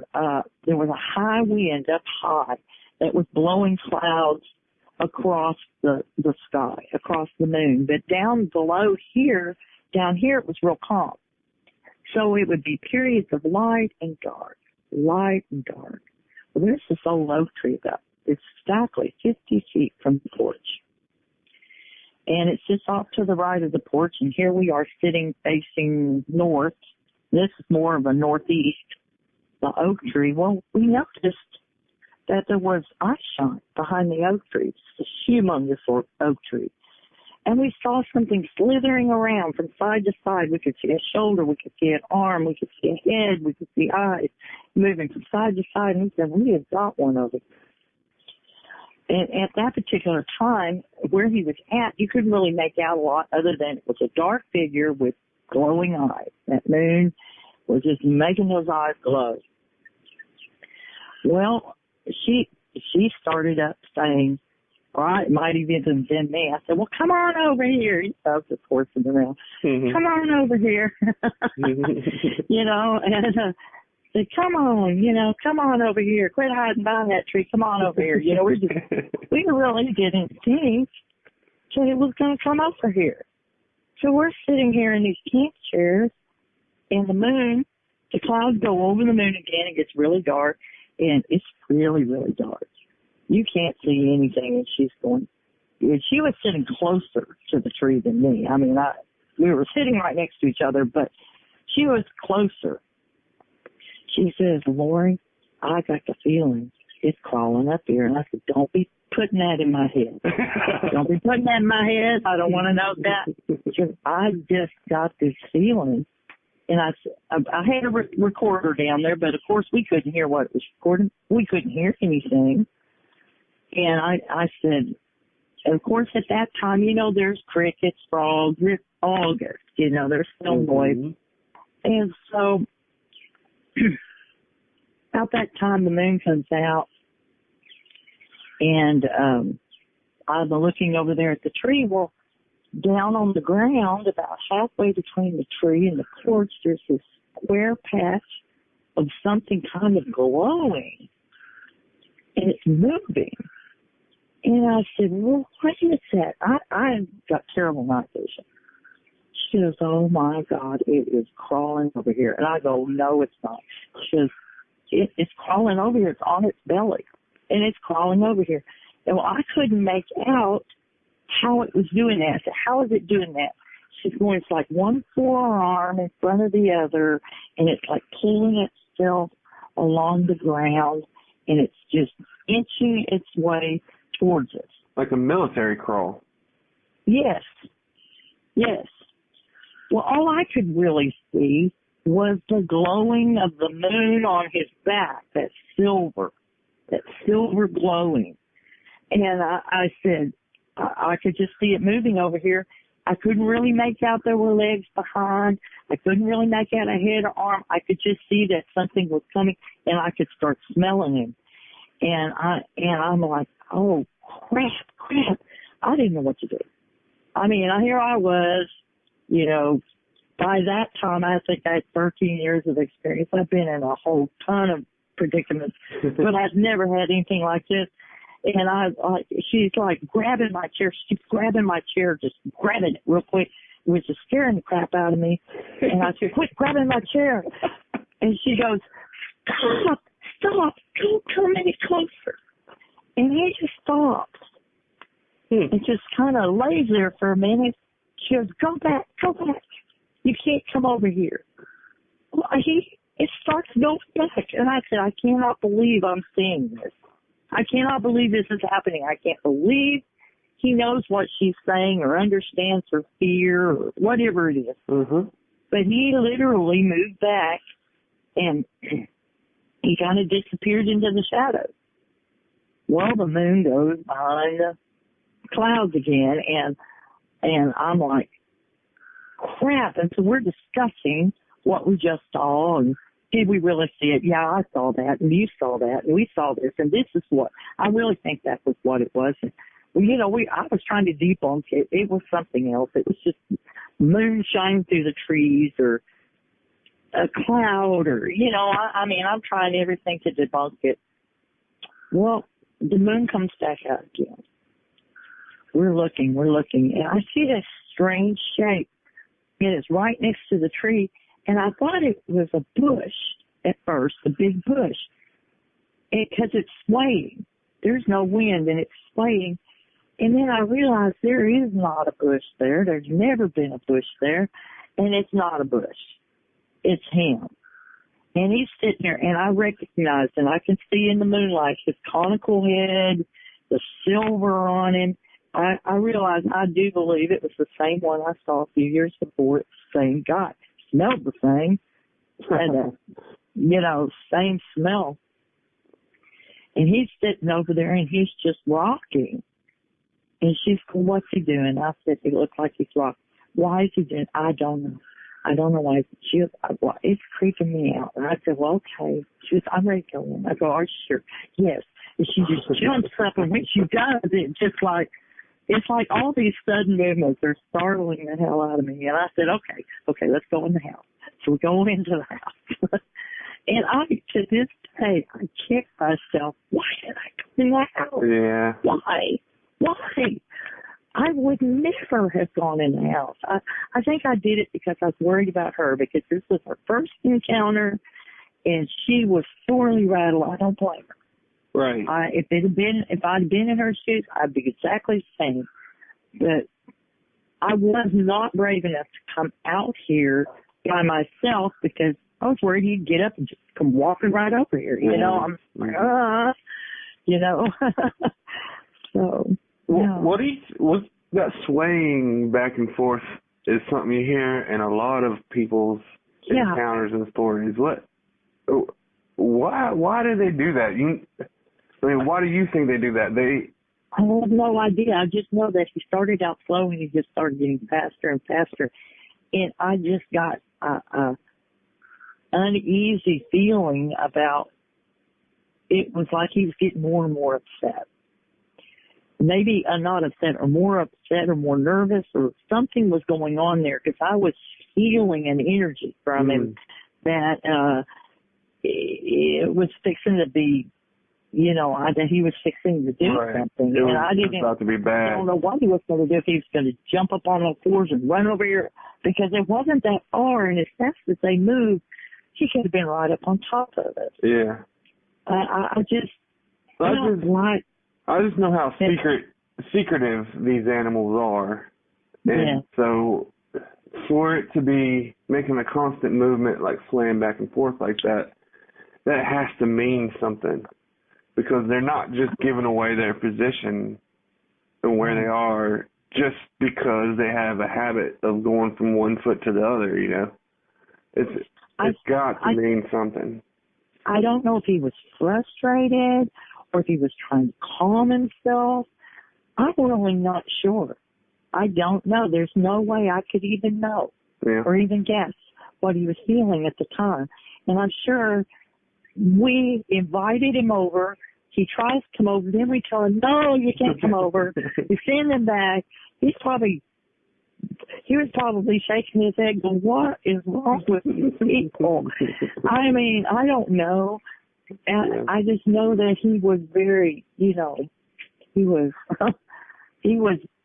Speaker 6: there was a high wind up high that was blowing clouds across the sky, across the moon. But down here it was real calm. So it would be periods of light and dark, light and dark. Well, there's this old oak tree about, it's exactly 50 feet from the porch. And it sits off to the right of the porch, and here we are sitting facing north. This is more of a northeast, the oak tree. Well, we noticed that there was eye shine behind the oak tree. It's a humongous oak tree. And we saw something slithering around from side to side. We could see a shoulder, we could see an arm, we could see a head, we could see eyes moving from side to side. And we said, we have got one of them. And at that particular time, where he was at, you couldn't really make out a lot other than it was a dark figure with glowing eyes. That moon was just making those eyes glow. Well, she started up saying, or it might even have been me. I said, well, come on over here. You know, just horsing around. Mm-hmm. Come on over here. You know, and said, come on over here. Quit hiding behind that tree. Come on over here. You know, we really didn't think that it was going to come over here. So we're sitting here in these camp chairs, and the moon, the clouds go over the moon again. It gets really dark, and it's really, really dark. You can't see anything, and she was sitting closer to the tree than me. I mean, we were sitting right next to each other, but she was closer. She says, Laurie, I got the feeling it's crawling up here. And I said, don't be putting that in my head. Don't be putting that in my head. I don't want to know that. She said, I just got this feeling. And I had a recorder down there, but of course we couldn't hear what it was recording. We couldn't hear anything. And I said, and of course at that time, you know, there's crickets, frogs, it's August, you know, there's no noise. And so about that time the moon comes out, and I'm looking over there at the tree. Well, down on the ground, about halfway between the tree and the porch, there's this square patch of something kind of glowing, and it's moving. And I said, well, what is that? I got terrible night vision. She goes, oh, my God, it is crawling over here. And I go, no, it's not. She goes, it's crawling over here. It's on its belly, and it's crawling over here. And well, I couldn't make out how it was doing that. I said, how is it doing that? She's going, it's like one forearm in front of the other, and it's like pulling itself along the ground, and it's just inching its way towards us.
Speaker 5: Like a military crawl.
Speaker 6: Yes. Yes. Well, all I could really see was the glowing of the moon on his back, that silver glowing. And I said, I could just see it moving over here. I couldn't really make out there were legs behind. I couldn't really make out a head or arm. I could just see that something was coming, and I could start smelling him. And I'm like, oh, crap. I didn't know what to do. I mean, here I was, by that time, I think I had 13 years of experience. I've been in a whole ton of predicaments, but I've never had anything like this. And she's like grabbing my chair. She's grabbing my chair, just grabbing it real quick, which is scaring the crap out of me. And I said, quit grabbing my chair. And she goes, stop, don't come any closer. And he just stops and just kind of lays there for a minute. She goes, go back. You can't come over here. Well, it starts going back. And I said, I cannot believe I'm seeing this. I cannot believe this is happening. I can't believe he knows what she's saying or understands her fear or whatever it is.
Speaker 5: Mm-hmm.
Speaker 6: But he literally moved back and he kind of disappeared into the shadows. Well, the moon goes behind the clouds again, and I'm like, crap. And so we're discussing what we just saw, and did we really see it? Yeah, I saw that, and you saw that, and we saw this, and this is what, I really think that was what it was. And, I was trying to debunk it. It was something else. It was just moon shining through the trees or a cloud or, I'm trying everything to debunk it. Well, the moon comes back out again. We're looking, and I see this strange shape. It is right next to the tree, and I thought it was a bush at first, a big bush, because it's swaying. There's no wind, and it's swaying. And then I realized there is not a bush there. There's never been a bush there, and it's not a bush. It's him. And he's sitting there, and I recognize him. I can see in the moonlight his conical head, the silver on him. I realize I do believe it was the same one I saw a few years before. It's the same guy. Smelled the same. And, same smell. And he's sitting over there, and he's just rocking. And she's going, what's he doing? I said, it looks like he's rocking. Why is he doing? I don't know. I don't know why. It's creeping me out. And I said, well, okay. She goes, I'm ready to go in. I go, are you sure? Yes. And she just jumps up, and when she does, it's like all these sudden movements are startling the hell out of me. And I said, okay, let's go in the house. So we go into the house. And to this day, I kick myself. Why did I go in the house?
Speaker 5: Yeah.
Speaker 6: Why? I would never have gone in the house. I think I did it because I was worried about her, because this was her first encounter, and she was sorely rattled. I don't blame her.
Speaker 5: Right.
Speaker 6: If I'd been in her shoes, I'd be exactly the same. But I was not brave enough to come out here by myself because I was worried he'd get up and just come walking right over here. I'm like, So.
Speaker 5: What's that swaying back and forth is something you hear in a lot of people's encounters and stories. Why do they do that? Why do you think they do that?
Speaker 6: I have no idea. I just know that he started out slow and he just started getting faster and faster. And I just got a uneasy feeling about it. Was like he was getting more and more upset. Maybe not upset or more nervous, or something was going on there, because I was feeling an energy from him that it was fixing to be, that he was fixing to do something. And I didn't
Speaker 5: about to be bad.
Speaker 6: I don't know what he was going to do, if he was going to jump up on all fours and run over here, because it wasn't that far, and as fast as they moved, he could have been right up on top of it.
Speaker 5: Yeah.
Speaker 6: I
Speaker 5: just know how secretive these animals are. And so for it to be making a constant movement, like swaying back and forth like that, that has to mean something, because they're not just giving away their position and where they are just because they have a habit of going from one foot to the other, It's got to mean something.
Speaker 6: I don't know if he was frustrated or if he was trying to calm himself. I'm really not sure. I don't know. There's no way I could even know or even guess what he was feeling at the time. And I'm sure we invited him over. He tries to come over. Then we tell him, no, you can't come over. We send him back. He was probably shaking his head going, what is wrong with you people? I mean, I don't know. And I just know that he was very, he was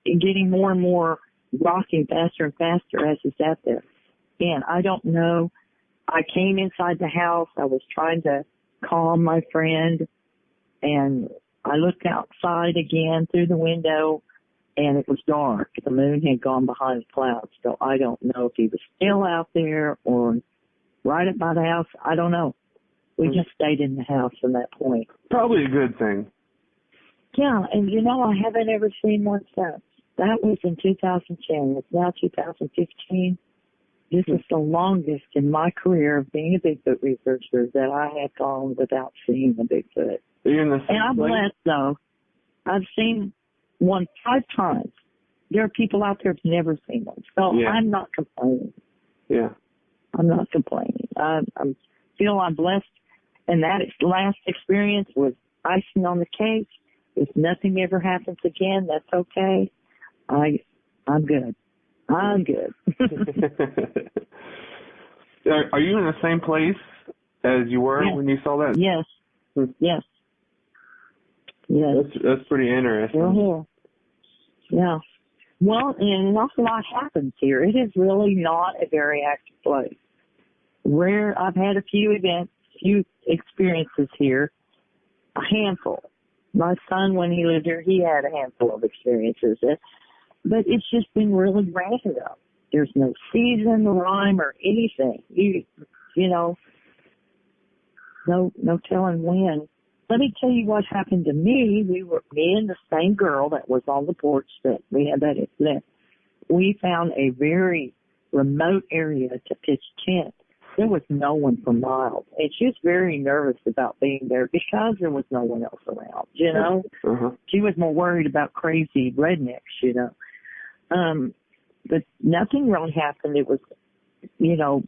Speaker 6: getting more and more rocking faster and faster as he sat there. And I don't know. I came inside the house. I was trying to calm my friend, and I looked outside again through the window, and it was dark. The moon had gone behind the clouds, so I don't know if he was still out there or right up by the house. I don't know. We just stayed in the house from that point.
Speaker 5: Probably a good thing.
Speaker 6: Yeah, and I haven't ever seen one since. That was in 2010. It's now 2015. This is the longest in my career of being a Bigfoot researcher that I have gone without seeing a Bigfoot. And I'm blessed, though. I've seen one 5 times. There are people out there who've never seen one. So I'm not complaining.
Speaker 5: Yeah.
Speaker 6: I'm not complaining. I feel I'm blessed. And that last experience was icing on the cake. If nothing ever happens again, that's okay. I'm good. I'm good.
Speaker 5: Are you in the same place as you were when you saw that?
Speaker 6: Yes. Yes. Yes.
Speaker 5: That's pretty interesting.
Speaker 6: We're here. Yeah. Well, and an awful lot happens here. It is really not a very active place. I've had a few events, few experiences here, a handful. My son, when he lived here, he had a handful of experiences. But it's just been really random. There's no season, rhyme, or anything. No telling when. Let me tell you what happened to me. Me and the same girl that was on the porch that we had that incident. We found a very remote area to pitch tent. There was no one for miles. And she was very nervous about being there because there was no one else around,
Speaker 5: Uh-huh.
Speaker 6: She was more worried about crazy rednecks, But nothing really happened. It was, the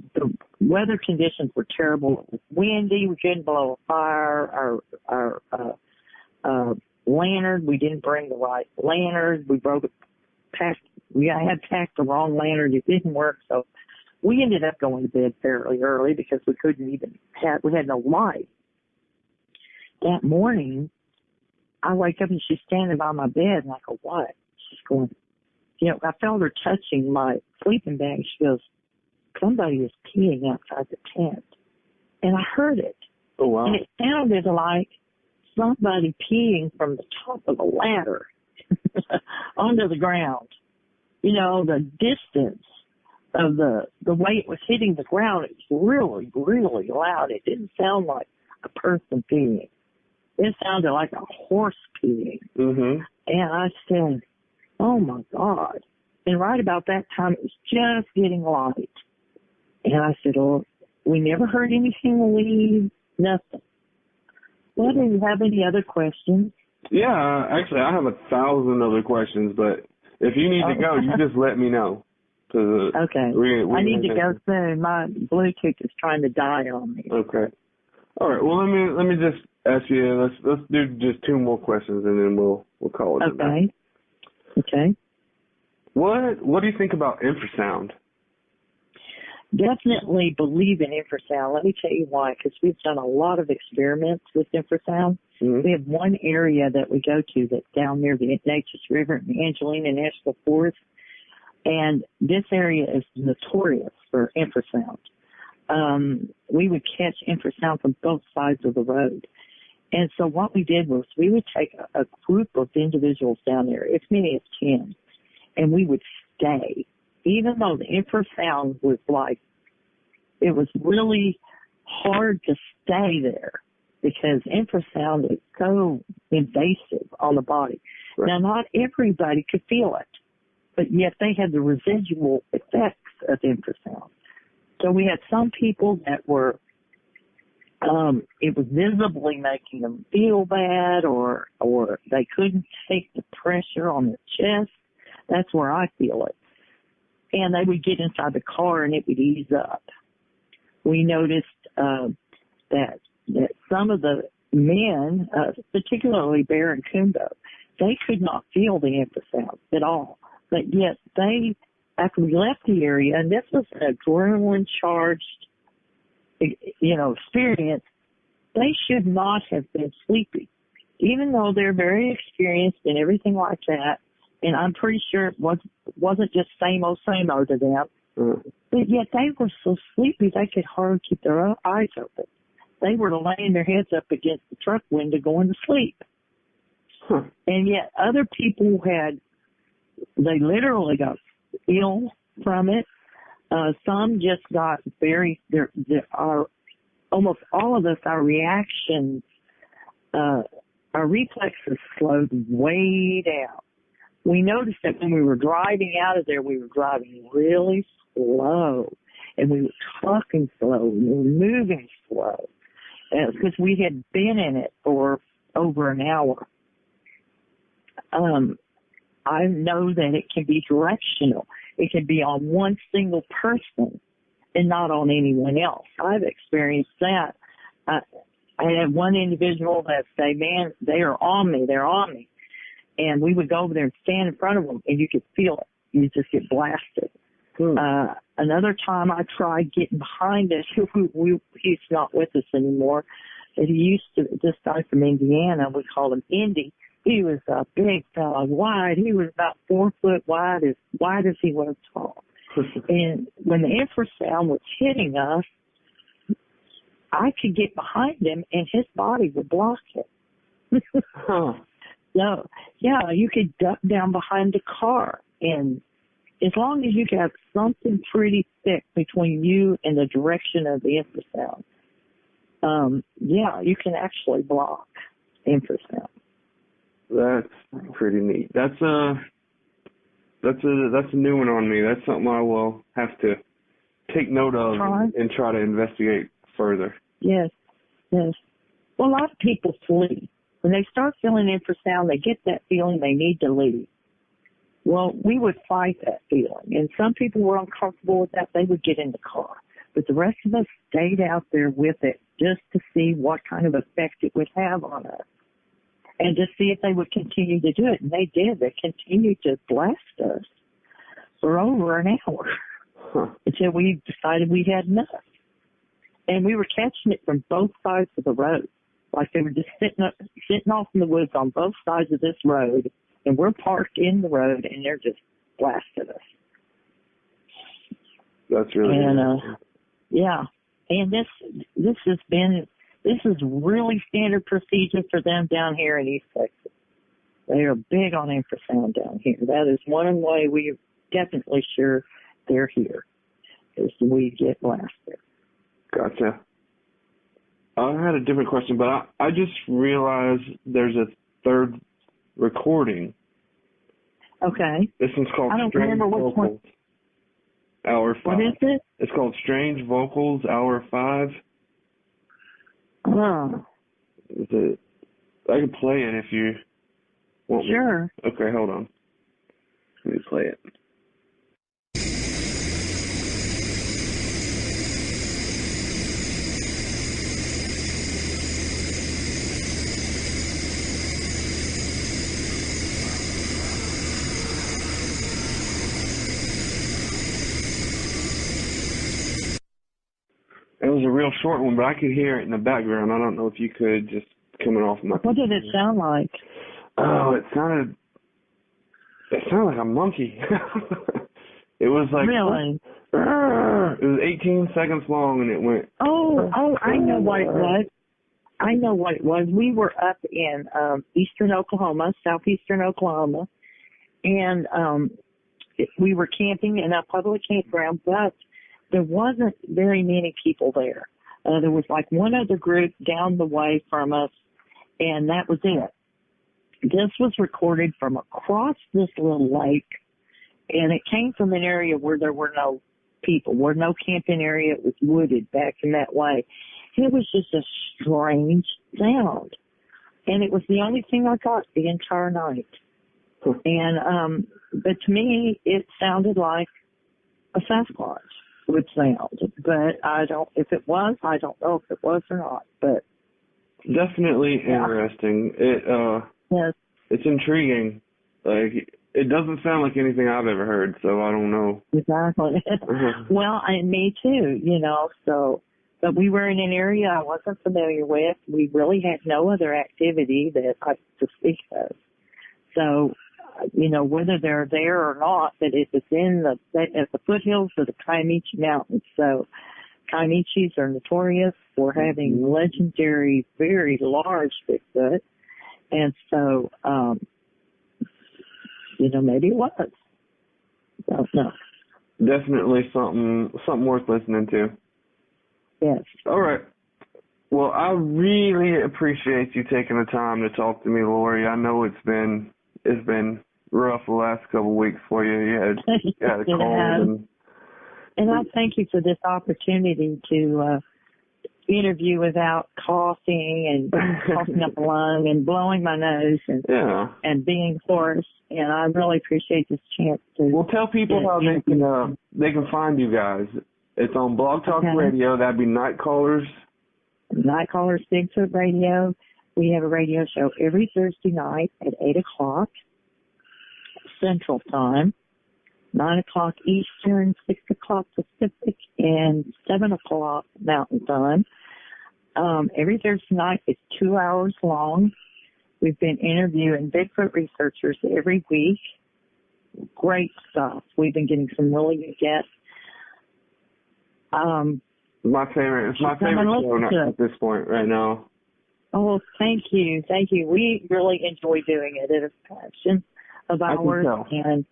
Speaker 6: weather conditions were terrible. It was windy. We couldn't blow a fire. Our lantern, we didn't bring the right lantern. I had packed the wrong lantern. It didn't work. So we ended up going to bed fairly early because we couldn't we had no light. That morning, I wake up and she's standing by my bed and I go, what? She's going, I felt her touching my sleeping bag. She goes, somebody is peeing outside the tent. And I heard it.
Speaker 5: Oh, wow.
Speaker 6: And it sounded like somebody peeing from the top of a ladder onto the ground. The distance of the way it was hitting the ground, it was really, really loud. It didn't sound like a person peeing. It sounded like a horse peeing.
Speaker 5: Mm-hmm.
Speaker 6: And I said, oh, my God. And right about that time, it was just getting light. And I said, oh, we never heard anything leave, nothing. Well, do you have any other questions?
Speaker 5: Yeah, actually, I have 1,000 other questions, but if you need to go, you just let me know.
Speaker 6: Okay. I need to go soon. My Bluetooth is trying to die on me.
Speaker 5: Okay. All right. Well, let me just ask you. Let's do just 2 more questions, and then we'll call it.
Speaker 6: Okay. Okay.
Speaker 5: What do you think about infrasound?
Speaker 6: Definitely believe in infrasound. Let me tell you why. Because we've done a lot of experiments with infrasound. Mm-hmm. We have one area that we go to that's down near the Natchez River in Angelina National Forest. And this area is notorious for infrasound. We would catch infrasound from both sides of the road. And so what we did was we would take a group of individuals down there, as many as 10, and we would stay. Even though the infrasound was it was really hard to stay there because infrasound is so invasive on the body. Right. Now, not everybody could feel it, but yet they had the residual effects of infrasound. So we had some people that were, it was visibly making them feel bad or they couldn't take the pressure on their chest. That's where I feel it. And they would get inside the car and it would ease up. We noticed that some of the men, particularly Bear and Kumbo, they could not feel the infrasound at all. But yet they, after we left the area, and this was an adrenaline-charged, experience, they should not have been sleepy. Even though they're very experienced and everything like that, and I'm pretty sure it wasn't just same old to them, but yet they were so sleepy they could hardly keep their eyes open. They were laying their heads up against the truck window going to sleep. And yet other people they literally got ill from it. Some just got almost all of us, our reactions, our reflexes slowed way down. We noticed that when we were driving out of there, we were driving really slow, and we were talking slow, and we were moving slow, because we had been in it for over an hour. I know that it can be directional. It can be on one single person and not on anyone else. I've experienced that. I had one individual that say, man, they are on me. And we would go over there and stand in front of them, and you could feel it. You just get blasted. Another time I tried getting behind us. He's not with us anymore. But this guy from Indiana, we called him Indy. He was a big fella, wide. He was about 4 foot wide as he was tall. And when the infrasound was hitting us, I could get behind him, and his body would block it. So, yeah, you could duck down behind the car, and as long as you have something pretty thick between you and the direction of the infrasound, you can actually block infrasound.
Speaker 5: That's pretty neat. That's a new one on me. That's something I will have to take note of and try to investigate further.
Speaker 6: Yes. Well, a lot of people flee. When they start feeling infrasound, they get that feeling they need to leave. Well, we would fight that feeling. And some people were uncomfortable with that. They would get in the car. But the rest of us stayed out there with it just to see what kind of effect it would have on us. And to see if they would continue to do it. And they did. They continued to blast us for over an hour until we decided we had enough. And we were catching it from both sides of the road. Like they were just sitting off in the woods on both sides of this road. And we're parked in the road, and they're just blasting us.
Speaker 5: That's really
Speaker 6: good. Yeah. And this is really standard procedure for them down here in East Texas. They are big on infrasound down here. That is one way we're definitely sure they're here, is we get blasted.
Speaker 5: Gotcha. I had a different question, but I just realized there's a third recording.
Speaker 6: Okay.
Speaker 5: This one's called Strange Vocals. Hour 5.
Speaker 6: What is it?
Speaker 5: It's called Strange Vocals, Hour 5.
Speaker 6: Oh.
Speaker 5: I can play it if you want.
Speaker 6: Sure.
Speaker 5: Me. Okay, hold on. Let me play it. It was a real short one, but I could hear it in the background. I don't know if you could, just coming off my
Speaker 6: What did it sound like?
Speaker 5: Oh, it sounded like a monkey. It was like...
Speaker 6: Really?
Speaker 5: It was 18 seconds long, and it went...
Speaker 6: Oh, I know what it was. We were up in southeastern Oklahoma, and we were camping in a public campground, but there wasn't very many people there. There was like one other group down the way from us, and that was it. This was recorded from across this little lake, and it came from an area where there were no people, where no camping area. It was wooded back in that way. It was just a strange sound, and it was the only thing I got the entire night. And but to me, it sounded like a Sasquatch would sound. But I don't. If it was, I don't know if it was or not. But
Speaker 5: definitely interesting.
Speaker 6: Yes.
Speaker 5: It's intriguing. Like, it doesn't sound like anything I've ever heard, so I don't know.
Speaker 6: Exactly. Well, and me too, you know, so, but we were in an area I wasn't familiar with. We really had no other activity that I could speak of. So, you know, whether they're there or not, that it was at the foothills of the Kiamichi Mountains. So, Kiamichis are notorious for having legendary, very large Bigfoot. And so, you know, maybe it was. Don't know.
Speaker 5: Definitely something worth listening to.
Speaker 6: Yes.
Speaker 5: All right. Well, I really appreciate you taking the time to talk to me, Laurie. I know it's been rough the last couple of weeks for you. You had a cold.
Speaker 6: And I thank you for this opportunity to interview without coughing and coughing up a lung and blowing my nose and being hoarse. And I really appreciate this chance to.
Speaker 5: Well, tell people how they can find you guys. It's on Blog Talk Radio. That'd be Night Callers. Night Callers Bigfoot Radio. We have a radio show every Thursday night at 8 o'clock Central Time, 9 o'clock Eastern, 6 o'clock Pacific, and 7 o'clock Mountain Time. Every Thursday night is 2 hours long. We've been interviewing Bigfoot researchers every week. Great stuff. We've been getting some really good guests. My favorite show at this point right now.
Speaker 6: Oh, thank you. Thank you. We really enjoy doing it. It's a passion of ours. And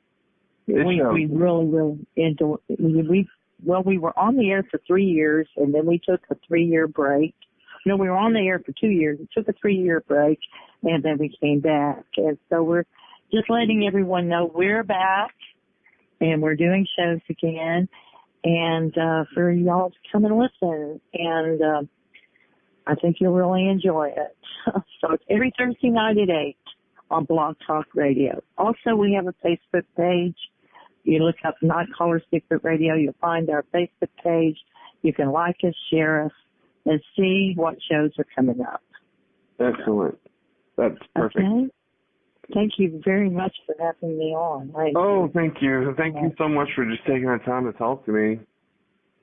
Speaker 6: we really, really enjoy it. We were on the air for 3 years, and then we took a 3-year break. No, we were on the air for 2 years. We took a 3-year break, and then we came back. And so we're just letting everyone know we're back, and we're doing shows again, and for y'all to come and listen. And I think you'll really enjoy it. So it's every Thursday night at 8 on Blog Talk Radio. Also, we have a Facebook page. You look up Night Callers Bigfoot Radio, you'll find our Facebook page. You can like us, share us, and see what shows are coming up.
Speaker 5: Excellent. That's perfect.
Speaker 6: Okay. Thank you very much for having me on.
Speaker 5: Thank you. Thank you so much for just taking the time to talk to me.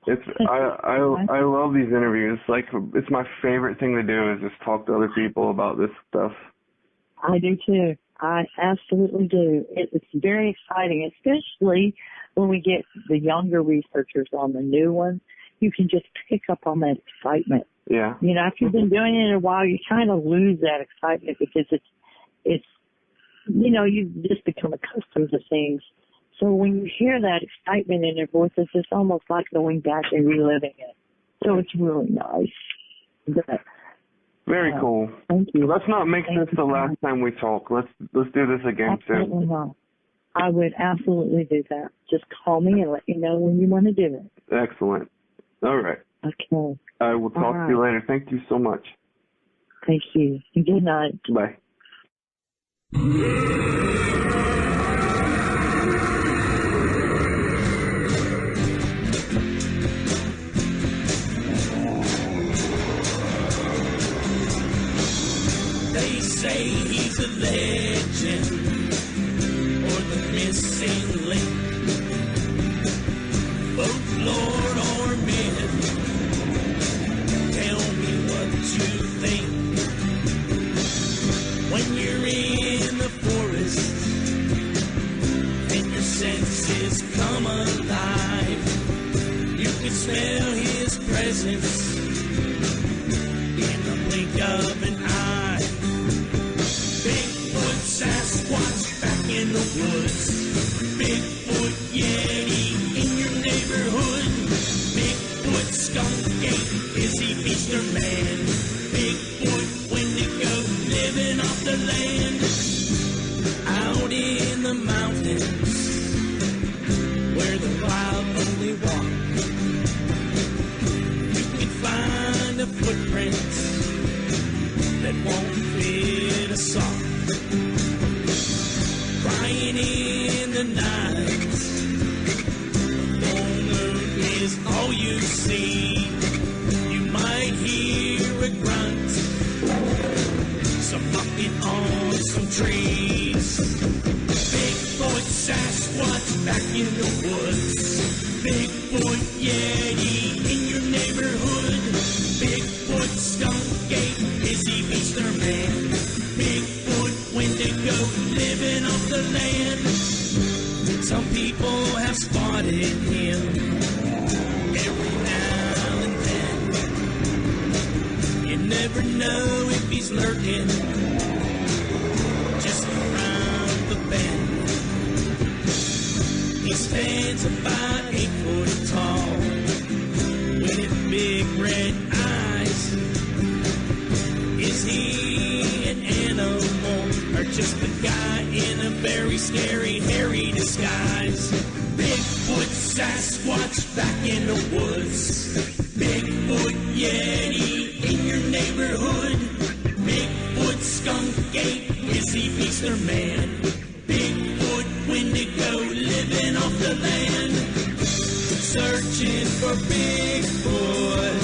Speaker 5: I love these interviews. Like, it's my favorite thing to do is just talk to other people about this stuff.
Speaker 6: I do too. I absolutely do. It's very exciting, especially when we get the younger researchers on the new ones. You can just pick up on that excitement.
Speaker 5: Yeah.
Speaker 6: You know, after you've been doing it a while, you kind of lose that excitement because it's you know, you just become accustomed to things. So when you hear that excitement in their voices, it's almost like going back and reliving it. So it's really nice. But,
Speaker 5: very cool.
Speaker 6: Thank you.
Speaker 5: Let's not make this the last time we talk. Let's do this again
Speaker 6: absolutely
Speaker 5: soon.
Speaker 6: Not. I would absolutely do that. Just call me and let me know when you want to do it.
Speaker 5: Excellent. All right.
Speaker 6: Okay.
Speaker 5: I will talk to you later. Thank you so much.
Speaker 6: Thank you. Good night.
Speaker 5: Bye.
Speaker 7: They say he's a legend or the missing link, folklore or myth. Tell me what you think. When you're in the forest and your senses come alive, you can smell his presence in the blink of an eye. Bigfoot Sasquatch back in the woods. Bigfoot Yeti in your neighborhood. Bigfoot skunk ape, is he beast or man? Bigfoot Wendigo living off the land. Out in the mountains where the wild only walk, you can find a footprint that won't fit a sock. Right walking in the night. Full moon is all you see. You might hear a grunt, some knocking on some trees. Bigfoot Sasquatch back in the woods. Bigfoot Yeti in your neighborhood. Bigfoot skunk ape, is he beast or man? Bigfoot Wendigo living off the land. Some people have spotted him every now and then. You never know if he's lurking just around the bend. He stands about 8 foot tall with big red eyes. Is he an animal or just a guy in a very scary, hairy disguise? Bigfoot Sasquatch back in the woods. Bigfoot Yeti in your neighborhood. Bigfoot skunk ape, is he beast or man? Bigfoot Wendigo living off the land. Searching for Bigfoot.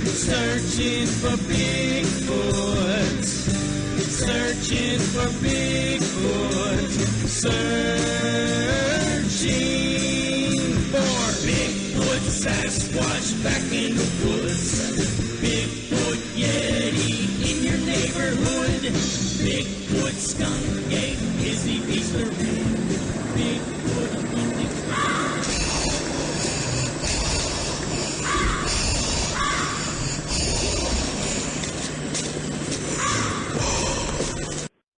Speaker 7: Searching for Bigfoot. Searching for Bigfoot. Searching for Bigfoot Sasquatch back in the woods. Bigfoot Yeti in your neighborhood. Bigfoot skunk ape, is he beast or man? Bigfoot